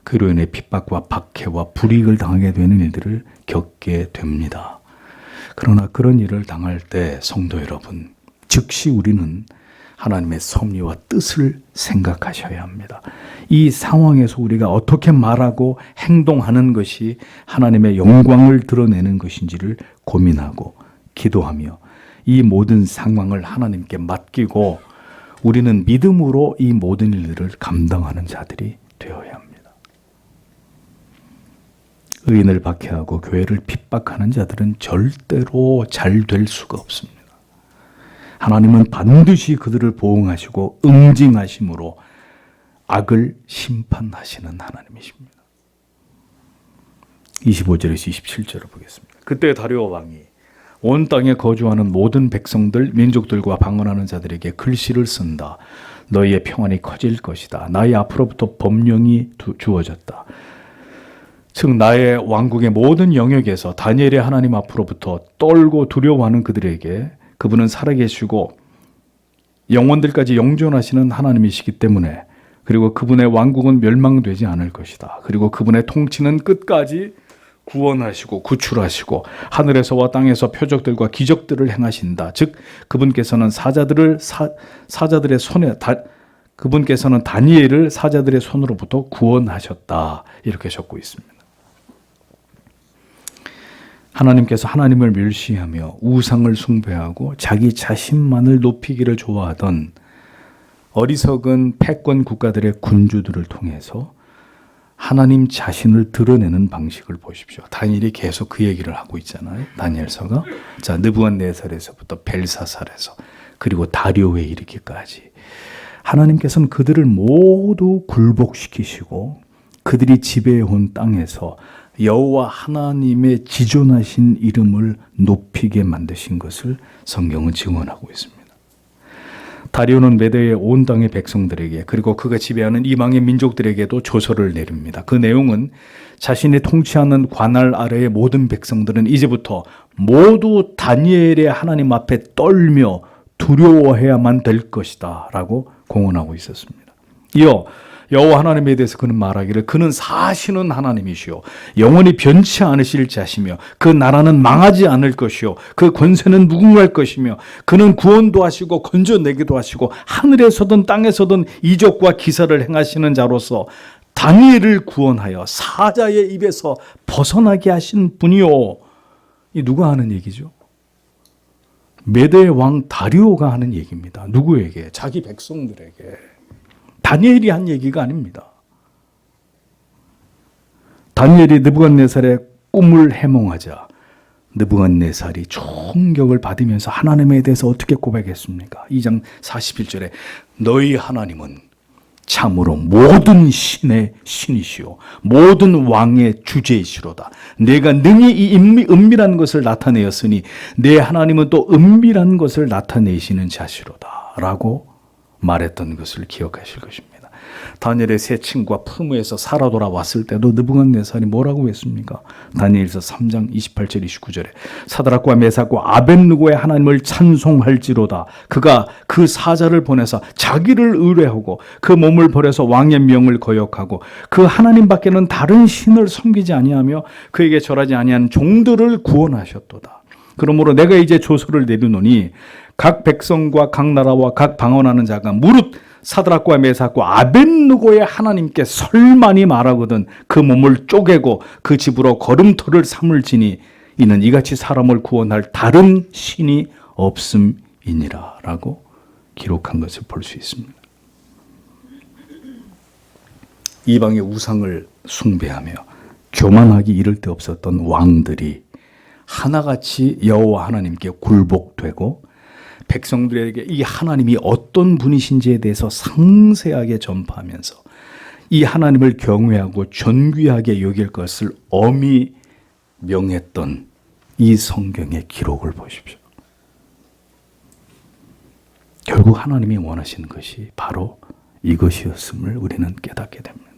그로 인해 핍박과 박해와 불이익을 당하게 되는 일들을 겪게 됩니다. 그러나 그런 일을 당할 때 성도 여러분, 즉시 우리는 하나님의 섭리와 뜻을 생각하셔야 합니다. 이 상황에서 우리가 어떻게 말하고 행동하는 것이 하나님의 영광을 드러내는 것인지를 고민하고 기도하며 이 모든 상황을 하나님께 맡기고 우리는 믿음으로 이 모든 일들을 감당하는 자들이 되어야 합니다. 의인을 박해하고 교회를 핍박하는 자들은 절대로 잘 될 수가 없습니다. 하나님은 반드시 그들을 보응하시고 응징하심으로 악을 심판하시는 하나님이십니다. 25절에서 27절을 보겠습니다. 그때 다리오 왕이 온 땅에 거주하는 모든 백성들, 민족들과 방언하는 자들에게 글씨를 쓴다. 너희의 평안이 커질 것이다. 나의 앞으로부터 법령이 주어졌다. 즉 나의 왕국의 모든 영역에서 다니엘의 하나님 앞으로부터 떨고 두려워하는 그들에게 그분은 살아계시고 영원들까지 영존하시는 하나님이시기 때문에, 그리고 그분의 왕국은 멸망되지 않을 것이다. 그리고 그분의 통치는 끝까지 구원하시고 구출하시고 하늘에서와 땅에서 표적들과 기적들을 행하신다. 즉 그분께서는 사자들의 손에 그분께서는 다니엘을 사자들의 손으로부터 구원하셨다. 이렇게 적고 있습니다. 하나님께서 하나님을 멸시하며 우상을 숭배하고 자기 자신만을 높이기를 좋아하던 어리석은 패권 국가들의 군주들을 통해서 하나님 자신을 드러내는 방식을 보십시오. 다니엘이 계속 그 얘기를 하고 있잖아요. 다니엘서가. 자, 느부갓네살에서부터 벨사살에서 그리고 다리오에 이르기까지 하나님께서는 그들을 모두 굴복시키시고 그들이 지배해온 땅에서 여호와 하나님의 지존하신 이름을 높이게 만드신 것을 성경은 증언하고 있습니다. 다리오는 메대의 온 땅의 백성들에게 그리고 그가 지배하는 이방의 민족들에게도 조서를 내립니다. 그 내용은 자신이 통치하는 관할 아래의 모든 백성들은 이제부터 모두 다니엘의 하나님 앞에 떨며 두려워해야만 될 것이다 라고 공언하고 있었습니다. 이어 여호와 하나님에 대해서 그는 말하기를 그는 사시는 하나님이시오 영원히 변치 않으실 자시며 그 나라는 망하지 않을 것이요 그 권세는 무궁할 것이며 그는 구원도 하시고 건져내기도 하시고 하늘에서든 땅에서든 이적과 기사를 행하시는 자로서 다니엘을 구원하여 사자의 입에서 벗어나게 하신 분이요. 이 누가 하는 얘기죠? 메대의 왕 다리오가 하는 얘기입니다. 누구에게? 자기 백성들에게. 다니엘이 한 얘기가 아닙니다. 다니엘이 느부갓네살의 꿈을 해몽하자 느부갓네살이 충격을 받으면서 하나님에 대해서 어떻게 고백했습니까? 2장 41절에 너희 하나님은 참으로 모든 신의 신이시오 모든 왕의 주제이시로다. 내가 능히 이 은밀한 것을 나타내었으니 내 하나님은 또 은밀한 것을 나타내시는 자시로다 라고 말했던 것을 기억하실 것입니다. 다니엘의 세 친구가 품위에서 살아 돌아왔을 때도 느부갓네살이 뭐라고 했습니까? 다니엘서 3장 28절 29절에 사드락과 메삭과 아벳느고의 하나님을 찬송할지로다. 그가 그 사자를 보내서 자기를 의뢰하고 그 몸을 버려서 왕의 명을 거역하고 그 하나님 밖에는 다른 신을 섬기지 아니하며 그에게 절하지 아니하는 종들을 구원하셨도다. 그러므로 내가 이제 조서를 내리노니 각 백성과 각 나라와 각 방언하는 자가 무릇 사드락과 메삭과 아벳느고의 하나님께 설만이 말하거든 그 몸을 쪼개고 그 집으로 걸음터를 삼을지니 이는 이같이 사람을 구원할 다른 신이 없음이니라 라고 기록한 것을 볼 수 있습니다. 이방의 우상을 숭배하며 교만하기 이를 데 없었던 왕들이 하나같이 여호와 하나님께 굴복되고 백성들에게 이 하나님이 어떤 분이신지에 대해서 상세하게 전파하면서 이 하나님을 경외하고 존귀하게 여길 것을 엄히 명했던 이 성경의 기록을 보십시오. 결국 하나님이 원하시는 것이 바로 이것이었음을 우리는 깨닫게 됩니다.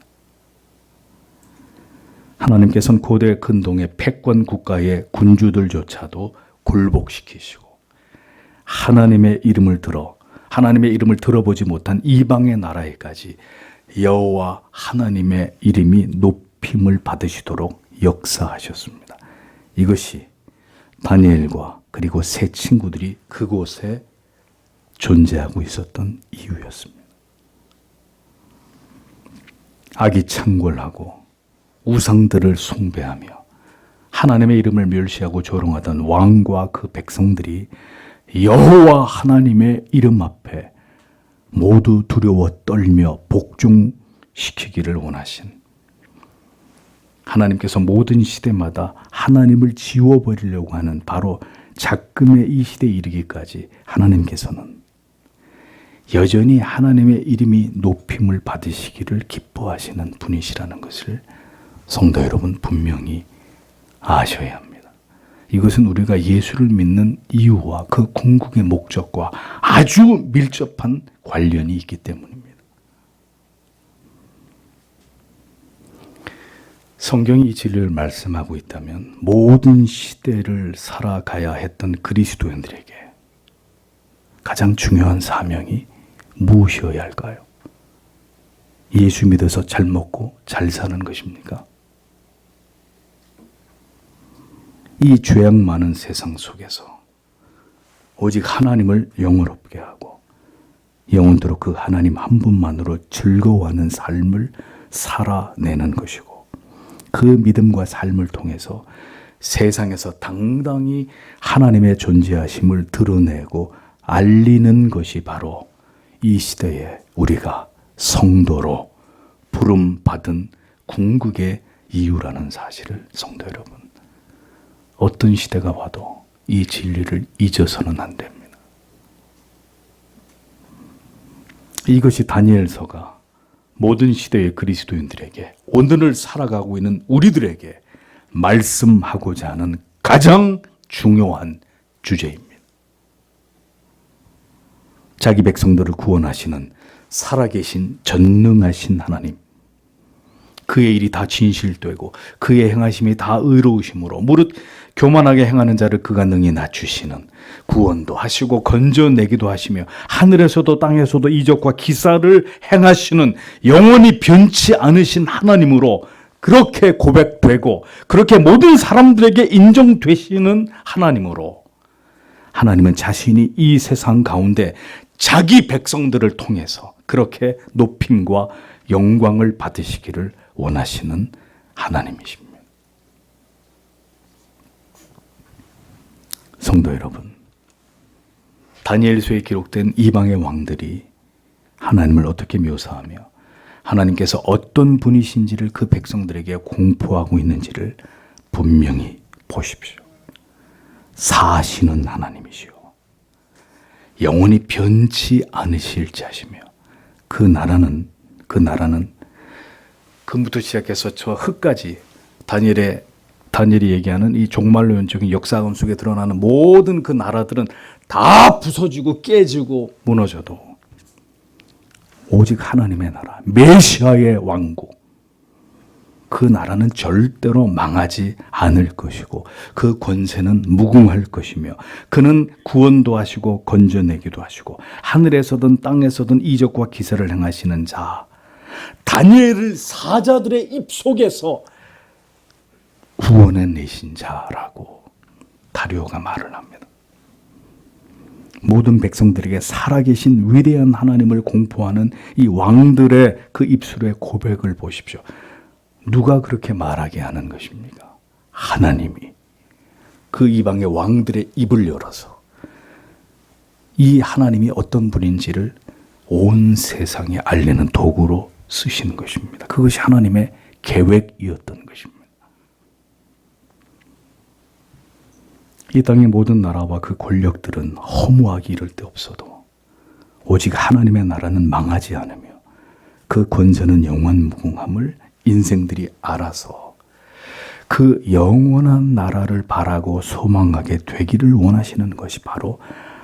하나님께서는 고대 근동의 패권 국가의 군주들조차도 굴복시키시고 하나님의 이름을 들어보지 못한 이방의 나라에까지 여호와 하나님의 이름이 높임을 받으시도록 역사하셨습니다. 이것이 다니엘과 그리고 세 친구들이 그곳에 존재하고 있었던 이유였습니다. 아기창궐하고 우상들을 숭배하며 하나님의 이름을 멸시하고 조롱하던 왕과 그 백성들이 여호와 하나님의 이름 앞에 모두 두려워 떨며 복종시키기를 원하신 하나님께서 모든 시대마다 하나님을 지워버리려고 하는 바로 작금의 이 시대에 이르기까지 하나님께서는 여전히 하나님의 이름이 높임을 받으시기를 기뻐하시는 분이시라는 것을 성도 여러분 분명히 아셔야 합니다. 이것은 우리가 예수를 믿는 이유와 그 궁극의 목적과 아주 밀접한 관련이 있기 때문입니다. 성경이 이 진리를 말씀하고 있다면 모든 시대를 살아가야 했던 그리스도인들에게 가장 중요한 사명이 무엇이어야 할까요? 예수 믿어서 잘 먹고 잘 사는 것입니까? 이 죄악 많은 세상 속에서 오직 하나님을 영원롭게 하고 영원토록 그 하나님 한 분만으로 즐거워하는 삶을 살아내는 것이고 그 믿음과 삶을 통해서 세상에서 당당히 하나님의 존재하심을 드러내고 알리는 것이 바로 이 시대에 우리가 성도로 부름받은 궁극의 이유라는 사실을 성도 여러분 어떤 시대가 와도 이 진리를 잊어서는 안 됩니다. 이것이 다니엘서가 모든 시대의 그리스도인들에게 오늘을 살아가고 있는 우리들에게 말씀하고자 하는 가장 중요한 주제입니다. 자기 백성들을 구원하시는 살아계신 전능하신 하나님, 그의 일이 다 진실되고 그의 행하심이 다 의로우심으로 무릇 교만하게 행하는 자를 그가 능히 낮추시는 구원도 하시고 건져내기도 하시며 하늘에서도 땅에서도 이적과 기사를 행하시는 영원히 변치 않으신 하나님으로 그렇게 고백되고 그렇게 모든 사람들에게 인정되시는 하나님으로 하나님은 자신이 이 세상 가운데 자기 백성들을 통해서 그렇게 높임과 영광을 받으시기를 원하시는 하나님이십니다. 성도 여러분, 다니엘서에 기록된 이방의 왕들이 하나님을 어떻게 묘사하며 하나님께서 어떤 분이신지를 그 백성들에게 공포하고 있는지를 분명히 보십시오. 사시는 하나님이시오. 영원히 변치 않으실 자시며 그 나라는 금부터 시작해서 저 흙까지 다니엘이 얘기하는 이 종말론적인 역사관 속에 드러나는 모든 그 나라들은 다 부서지고 깨지고 무너져도 오직 하나님의 나라, 메시아의 왕국, 그 나라는 절대로 망하지 않을 것이고 그 권세는 무궁할 것이며 그는 구원도 하시고 건져내기도 하시고 하늘에서든 땅에서든 이적과 기사를 행하시는 자, 다니엘을 사자들의 입속에서 구원해내신 자라고 다리오가 말을 합니다. 모든 백성들에게 살아계신 위대한 하나님을 공포하는 이 왕들의 그 입술의 고백을 보십시오. 누가 그렇게 말하게 하는 것입니까? 하나님이 그 이방의 왕들의 입을 열어서 이 하나님이 어떤 분인지를 온 세상에 알리는 도구로 쓰시는 것입니다. 그것이 하나님의 계획이었던 것입니다. 이 땅의 모든 나라와 그 권력들은 허무하기 이를 데 없어도 오직 하나님의 나라는 망하지 않으며 그 권세는 영원무궁함을 인생들이 알아서 그 영원한 나라를 바라고 소망하게 되기를 원하시는 것이 바로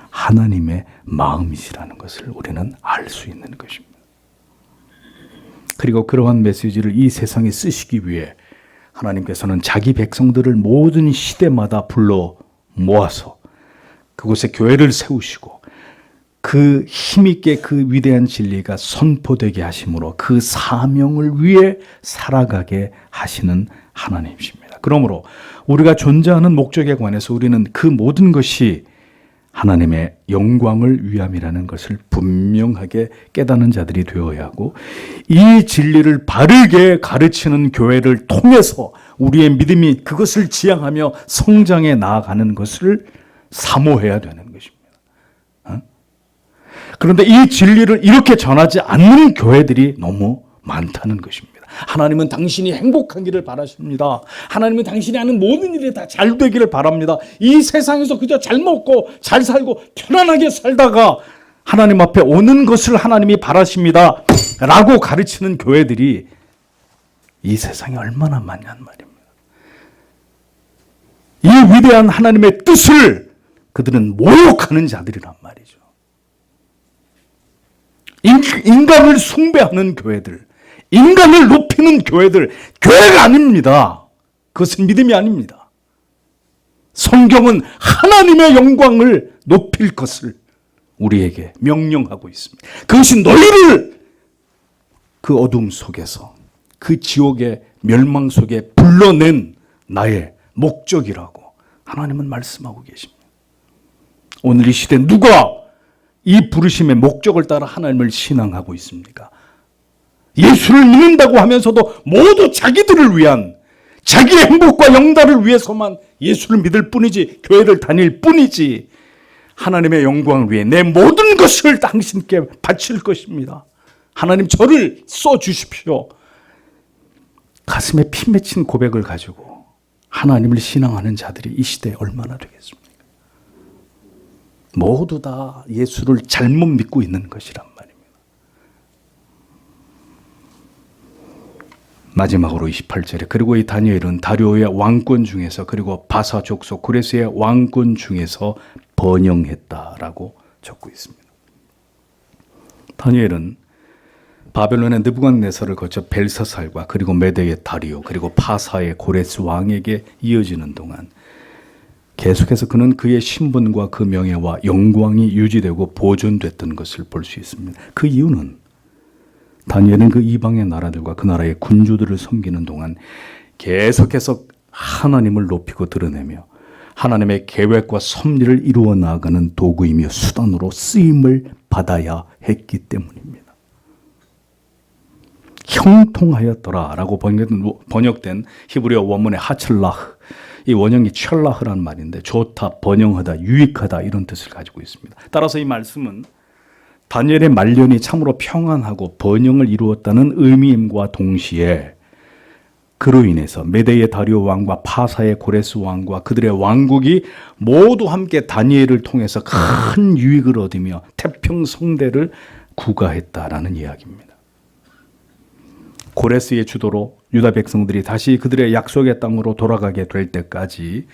하나님의 마음이시라는 것을 우리는 알 수 있는 것입니다. 그리고 그러한 메시지를 이 세상에 쓰시기 위해 하나님께서는 자기 백성들을 모든 시대마다 불러 모아서 그곳에 교회를 세우시고 그 힘있게 그 위대한 진리가 선포되게 하심으로 그 사명을 위해 살아가게 하시는 하나님이십니다. 그러므로 우리가 존재하는 목적에 관해서 우리는 그 모든 것이 하나님의 영광을 위함이라는 것을 분명하게 깨닫는 자들이 되어야 하고 이 진리를 바르게 가르치는 교회를 통해서 우리의 믿음이 그것을 지향하며 성장해 나아가는 것을 사모해야 되는 것입니다. 그런데 이 진리를 이렇게 전하지 않는 교회들이 너무 많다는 것입니다. 하나님은 당신이 행복하기를 바라십니다. 하나님은 당신이 하는 모든 일이 다 잘 되기를 바랍니다. 이 세상에서 그저 잘 먹고 잘 살고 편안하게 살다가 하나님 앞에 오는 것을 하나님이 바라십니다 라고 가르치는 교회들이 이 세상에 얼마나 많냐는 말입니다. 이 위대한 하나님의 뜻을 그들은 모욕하는 자들이란 말이죠. 인간을 숭배하는 교회들, 인간을 높이는 교회들, 교회가 아닙니다. 그것은 믿음이 아닙니다. 성경은 하나님의 영광을 높일 것을 우리에게 명령하고 있습니다. 그것이 너희를 그 어둠 속에서 그 지옥의 멸망 속에 불러낸 나의 목적이라고 하나님은 말씀하고 계십니다. 오늘 이 시대 누가 이 부르심의 목적을 따라 하나님을 신앙하고 있습니까? 예수를 믿는다고 하면서도 모두 자기들을 위한 자기의 행복과 영달을 위해서만 예수를 믿을 뿐이지 교회를 다닐 뿐이지 하나님의 영광을 위해 내 모든 것을 당신께 바칠 것입니다. 하나님 저를 써주십시오. 가슴에 피 맺힌 고백을 가지고 하나님을 신앙하는 자들이 이 시대에 얼마나 되겠습니까? 모두 다 예수를 잘못 믿고 있는 것이란 말입니다. 마지막으로 28절에 그리고 이 다니엘은 다리오의 왕권 중에서 그리고 바사 족속 고레스의 왕권 중에서 번영했다라고 적고 있습니다. 다니엘은 바벨론의 느부갓네살을 거쳐 벨사살과 그리고 메대의 다리오 그리고 파사의 고레스 왕에게 이어지는 동안 계속해서 그는 그의 신분과 그 명예와 영광이 유지되고 보존됐던 것을 볼 수 있습니다. 그 이유는 다니엘은 그 이방의 나라들과 그 나라의 군주들을 섬기는 동안 계속해서 하나님을 높이고 드러내며 하나님의 계획과 섭리를 이루어 나아가는 도구이며 수단으로 쓰임을 받아야 했기 때문입니다. 형통하였더라라고 번역된 히브리어 원문의 하첼라흐, 이 원형이 첼라흐란 말인데 좋다, 번영하다, 유익하다 이런 뜻을 가지고 있습니다. 따라서 이 말씀은 다니엘의 말년이 참으로 평안하고 번영을 이루었다는 의미임과 동시에 그로 인해서 메데의 다리오 왕과 파사의 고레스 왕과 그들의 왕국이 모두 함께 다니엘을 통해서 큰 유익을 얻으며 태평성대를 구가했다라는 이야기입니다. 고레스의 주도로 유다 백성들이 다시 그들의 약속의 땅으로 돌아가게 될 때까지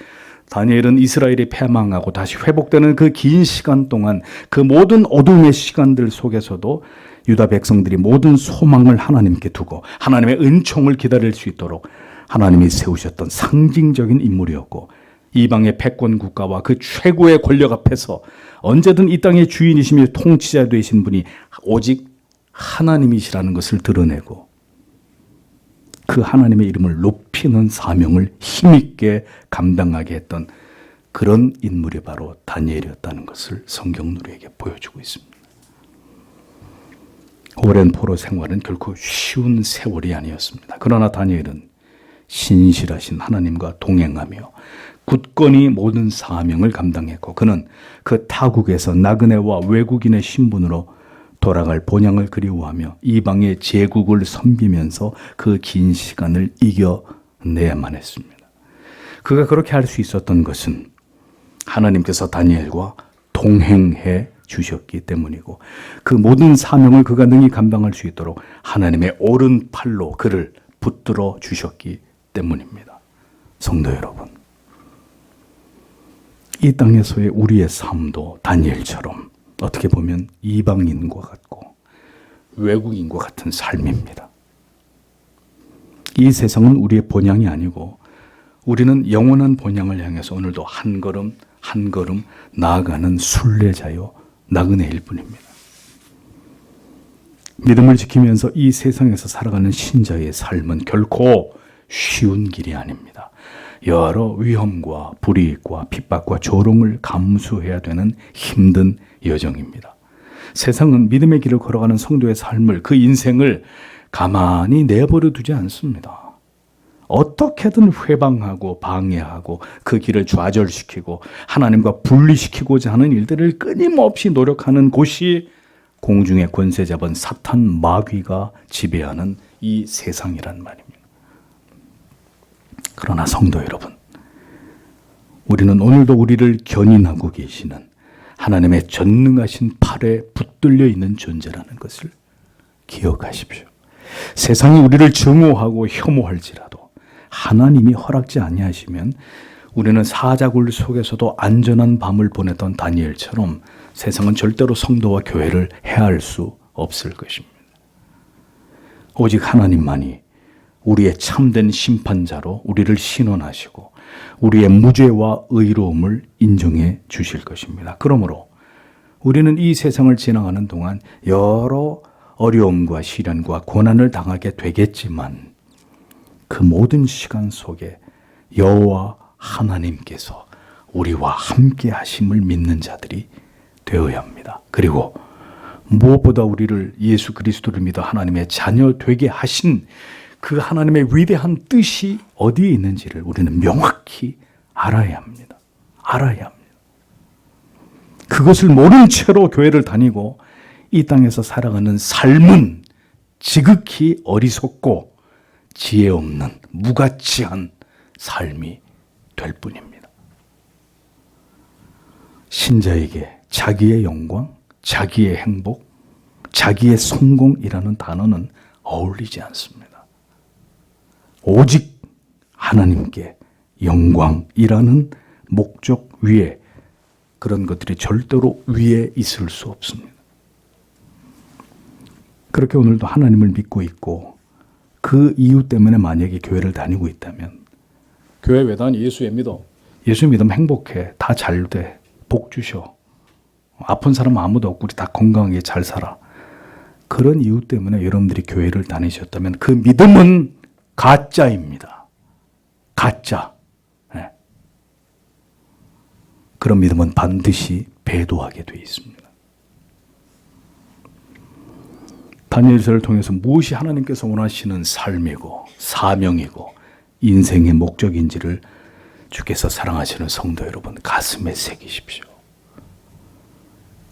다니엘은 이스라엘이 패망하고 다시 회복되는 그 긴 시간 동안 그 모든 어둠의 시간들 속에서도 유다 백성들이 모든 소망을 하나님께 두고 하나님의 은총을 기다릴 수 있도록 하나님이 세우셨던 상징적인 인물이었고, 이방의 패권 국가와 그 최고의 권력 앞에서 언제든 이 땅의 주인이시며 통치자 되신 분이 오직 하나님이시라는 것을 드러내고 그 하나님의 이름을 높이는 사명을 힘있게 감당하게 했던 그런 인물이 바로 다니엘이었다는 것을 성경은 우리에게 보여주고 있습니다. 오랜 포로 생활은 결코 쉬운 세월이 아니었습니다. 그러나 다니엘은 신실하신 하나님과 동행하며 굳건히 모든 사명을 감당했고, 그는 그 타국에서 나그네와 외국인의 신분으로 돌아갈 본향을 그리워하며 이방의 제국을 섬기면서 그 긴 시간을 이겨내야만 했습니다. 그가 그렇게 할 수 있었던 것은 하나님께서 다니엘과 동행해 주셨기 때문이고, 그 모든 사명을 그가 능히 감당할 수 있도록 하나님의 오른팔로 그를 붙들어 주셨기 때문입니다. 성도 여러분, 이 땅에서의 우리의 삶도 다니엘처럼 어떻게 보면 이방인과 같고 외국인과 같은 삶입니다. 이 세상은 우리의 본향이 아니고 우리는 영원한 본향을 향해서 오늘도 한 걸음 한 걸음 나아가는 순례자요 나그네일 뿐입니다. 믿음을 지키면서 이 세상에서 살아가는 신자의 삶은 결코 쉬운 길이 아닙니다. 여러 위험과 불이익과 핍박과 조롱을 감수해야 되는 힘든 여정입니다. 세상은 믿음의 길을 걸어가는 성도의 삶을, 그 인생을 가만히 내버려 두지 않습니다. 어떻게든 회방하고 방해하고 그 길을 좌절시키고 하나님과 분리시키고자 하는 일들을 끊임없이 노력하는 곳이 공중의 권세 잡은 사탄 마귀가 지배하는 이 세상이란 말입니다. 그러나 성도 여러분, 우리는 오늘도 우리를 견인하고 계시는 하나님의 전능하신 팔에 붙들려 있는 존재라는 것을 기억하십시오. 세상이 우리를 증오하고 혐오할지라도 하나님이 허락지 아니하시면 우리는 사자굴 속에서도 안전한 밤을 보냈던 다니엘처럼 세상은 절대로 성도와 교회를 해할 수 없을 것입니다. 오직 하나님만이 우리의 참된 심판자로 우리를 신원하시고 우리의 무죄와 의로움을 인정해 주실 것입니다. 그러므로 우리는 이 세상을 지나가는 동안 여러 어려움과 시련과 고난을 당하게 되겠지만 그 모든 시간 속에 여호와 하나님께서 우리와 함께 하심을 믿는 자들이 되어야 합니다. 그리고 무엇보다 우리를 예수 그리스도를 믿어 하나님의 자녀 되게 하신 그 하나님의 위대한 뜻이 어디에 있는지를 우리는 명확히 알아야 합니다. 알아야 합니다. 그것을 모른 채로 교회를 다니고 이 땅에서 살아가는 삶은 지극히 어리석고 지혜 없는 무가치한 삶이 될 뿐입니다. 신자에게 자기의 영광, 자기의 행복, 자기의 성공이라는 단어는 어울리지 않습니다. 오직 하나님께 영광이라는 목적 위에 그런 것들이 절대로 위에 있을 수 없습니다. 그렇게 오늘도 하나님을 믿고 있고 그 이유 때문에 만약에 교회를 다니고 있다면, 교회 왜 다니? 예수 믿어. 예수 믿으면 행복해. 다 잘 돼. 복 주셔. 아픈 사람 아무도 없고 우리 다 건강하게 잘 살아. 그런 이유 때문에 여러분들이 교회를 다니셨다면 그 믿음은 가짜입니다. 가짜. 네. 그런 믿음은 반드시 배도하게 되어 있습니다. 다니엘서를 통해서 무엇이 하나님께서 원하시는 삶이고 사명이고 인생의 목적인지를 주께서 사랑하시는 성도 여러분, 가슴에 새기십시오.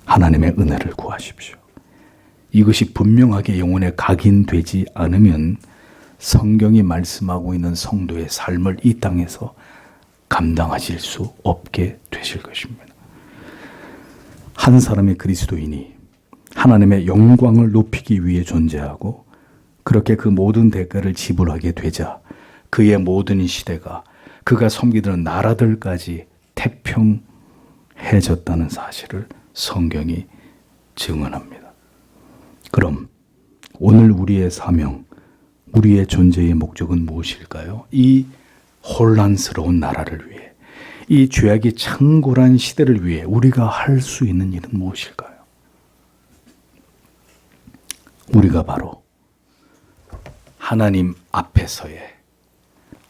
하나님의 은혜를 구하십시오. 이것이 분명하게 영혼에 각인되지 않으면 성경이 말씀하고 있는 성도의 삶을 이 땅에서 감당하실 수 없게 되실 것입니다. 한 사람의 그리스도인이 하나님의 영광을 높이기 위해 존재하고 그렇게 그 모든 대가를 지불하게 되자 그의 모든 시대가 그가 섬기던 나라들까지 태평해졌다는 사실을 성경이 증언합니다. 그럼 오늘 우리의 사명, 우리의 존재의 목적은 무엇일까요? 이 혼란스러운 나라를 위해, 이 죄악이 창궐한 시대를 위해 우리가 할 수 있는 일은 무엇일까요? 우리가 바로 하나님 앞에서의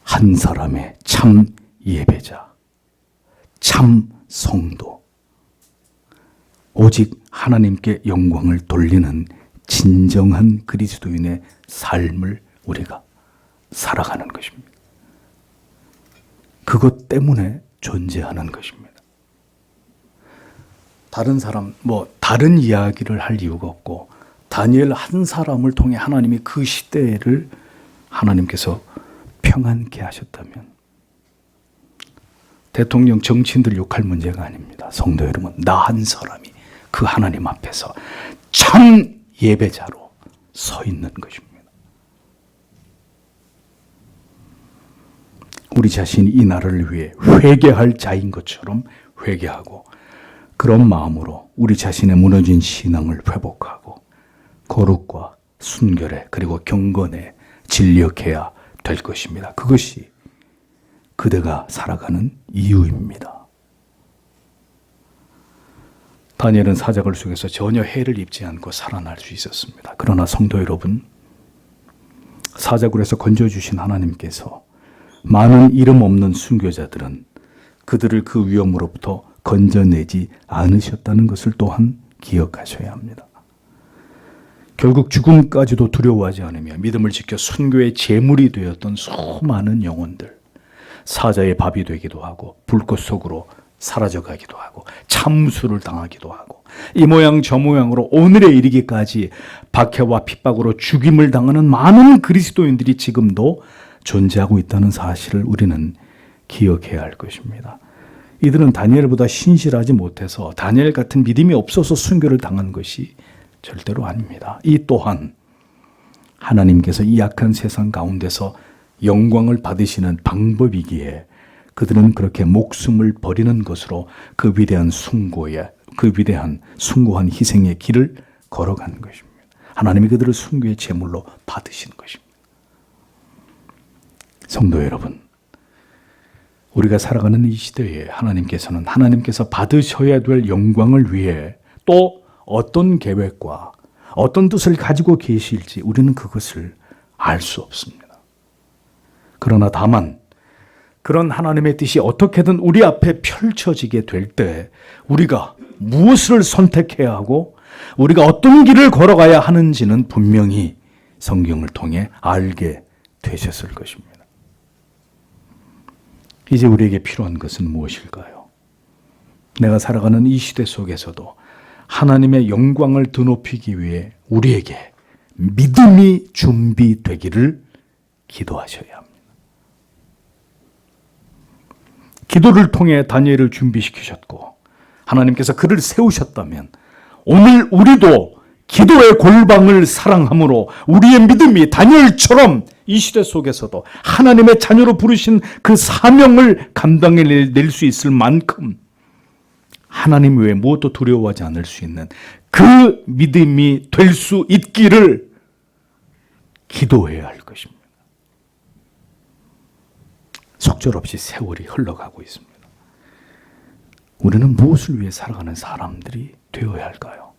한 사람의 참 예배자, 참 성도, 오직 하나님께 영광을 돌리는 진정한 그리스도인의 삶을 우리가 살아가는 것입니다. 그것 때문에 존재하는 것입니다. 다른 사람, 다른 이야기를 할 이유가 없고, 다니엘 한 사람을 통해 하나님이 그 시대를 하나님께서 평안케 하셨다면, 대통령 정치인들 욕할 문제가 아닙니다. 성도 여러분, 나 한 사람이 그 하나님 앞에서 참 예배자로 서 있는 것입니다. 우리 자신이 이 나라를 위해 회개할 자인 것처럼 회개하고 그런 마음으로 우리 자신의 무너진 신앙을 회복하고 거룩과 순결에 그리고 경건에 진력해야 될 것입니다. 그것이 그대가 살아가는 이유입니다. 다니엘은 사자굴 속에서 전혀 해를 입지 않고 살아날 수 있었습니다. 그러나 성도 여러분, 사자굴에서 건져주신 하나님께서 많은 이름 없는 순교자들은 그들을 그 위험으로부터 건져내지 않으셨다는 것을 또한 기억하셔야 합니다. 결국 죽음까지도 두려워하지 않으며 믿음을 지켜 순교의 제물이 되었던 수많은 영혼들, 사자의 밥이 되기도 하고 불꽃 속으로 사라져가기도 하고 참수를 당하기도 하고 이 모양 저 모양으로 오늘에 이르기까지 박해와 핍박으로 죽임을 당하는 많은 그리스도인들이 지금도 존재하고 있다는 사실을 우리는 기억해야 할 것입니다. 이들은 다니엘보다 신실하지 못해서 다니엘 같은 믿음이 없어서 순교를 당한 것이 절대로 아닙니다. 이 또한 하나님께서 이 악한 세상 가운데서 영광을 받으시는 방법이기에 그들은 그렇게 목숨을 버리는 것으로 그 위대한 숭고한 희생의 길을 걸어가는 것입니다. 하나님이 그들을 순교의 제물로 받으신 것입니다. 성도 여러분, 우리가 살아가는 이 시대에 하나님께서는 하나님께서 받으셔야 될 영광을 위해 또 어떤 계획과 어떤 뜻을 가지고 계실지 우리는 그것을 알 수 없습니다. 그러나 다만 그런 하나님의 뜻이 어떻게든 우리 앞에 펼쳐지게 될 때 우리가 무엇을 선택해야 하고 우리가 어떤 길을 걸어가야 하는지는 분명히 성경을 통해 알게 되셨을 것입니다. 이제 우리에게 필요한 것은 무엇일까요? 내가 살아가는 이 시대 속에서도 하나님의 영광을 드높이기 위해 우리에게 믿음이 준비되기를 기도하셔야 합니다. 기도를 통해 다니엘을 준비시키셨고 하나님께서 그를 세우셨다면 오늘 우리도 기도의 골방을 사랑함으로 우리의 믿음이 다니엘처럼 이 시대 속에서도 하나님의 자녀로 부르신 그 사명을 감당해낼 수 있을 만큼 하나님 외에 무엇도 두려워하지 않을 수 있는 그 믿음이 될 수 있기를 기도해야 할 것입니다. 속절없이 세월이 흘러가고 있습니다. 우리는 무엇을 위해 살아가는 사람들이 되어야 할까요?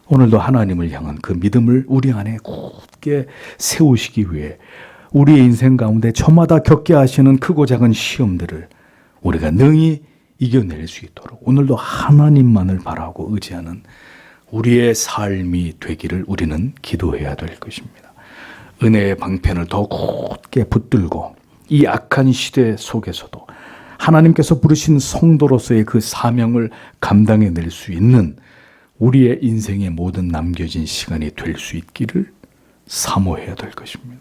오늘도 하나님을 향한 그 믿음을 우리 안에 굳게 세우시기 위해 우리의 인생 가운데 저마다 겪게 하시는 크고 작은 시험들을 우리가 능히 이겨낼 수 있도록 오늘도 하나님만을 바라고 의지하는 우리의 삶이 되기를 우리는 기도해야 될 것입니다. 은혜의 방편을 더 굳게 붙들고 이 악한 시대 속에서도 하나님께서 부르신 성도로서의 그 사명을 감당해낼 수 있는 우리의 인생의 모든 남겨진 시간이 될 수 있기를 사모해야 될 것입니다.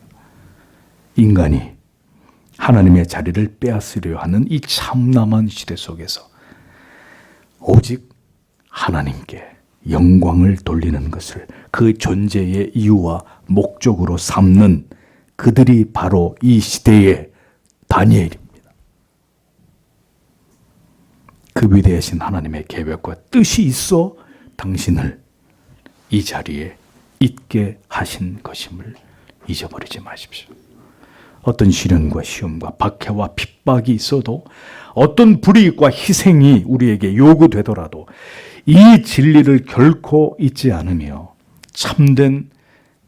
인간이 하나님의 자리를 빼앗으려 하는 이 참남한 시대 속에서 오직 하나님께 영광을 돌리는 것을 그 존재의 이유와 목적으로 삼는 그들이 바로 이 시대의 다니엘입니다. 그 위대하신 하나님의 계획과 뜻이 있어 당신을 이 자리에 있게 하신 것임을 잊어버리지 마십시오. 어떤 시련과 시험과 박해와 핍박이 있어도 어떤 불이익과 희생이 우리에게 요구되더라도 이 진리를 결코 잊지 않으며 참된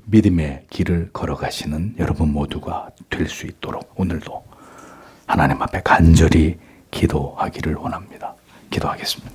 믿음의 길을 걸어가시는 여러분 모두가 될 수 있도록 오늘도 하나님 앞에 간절히 기도하기를 원합니다. 기도하겠습니다.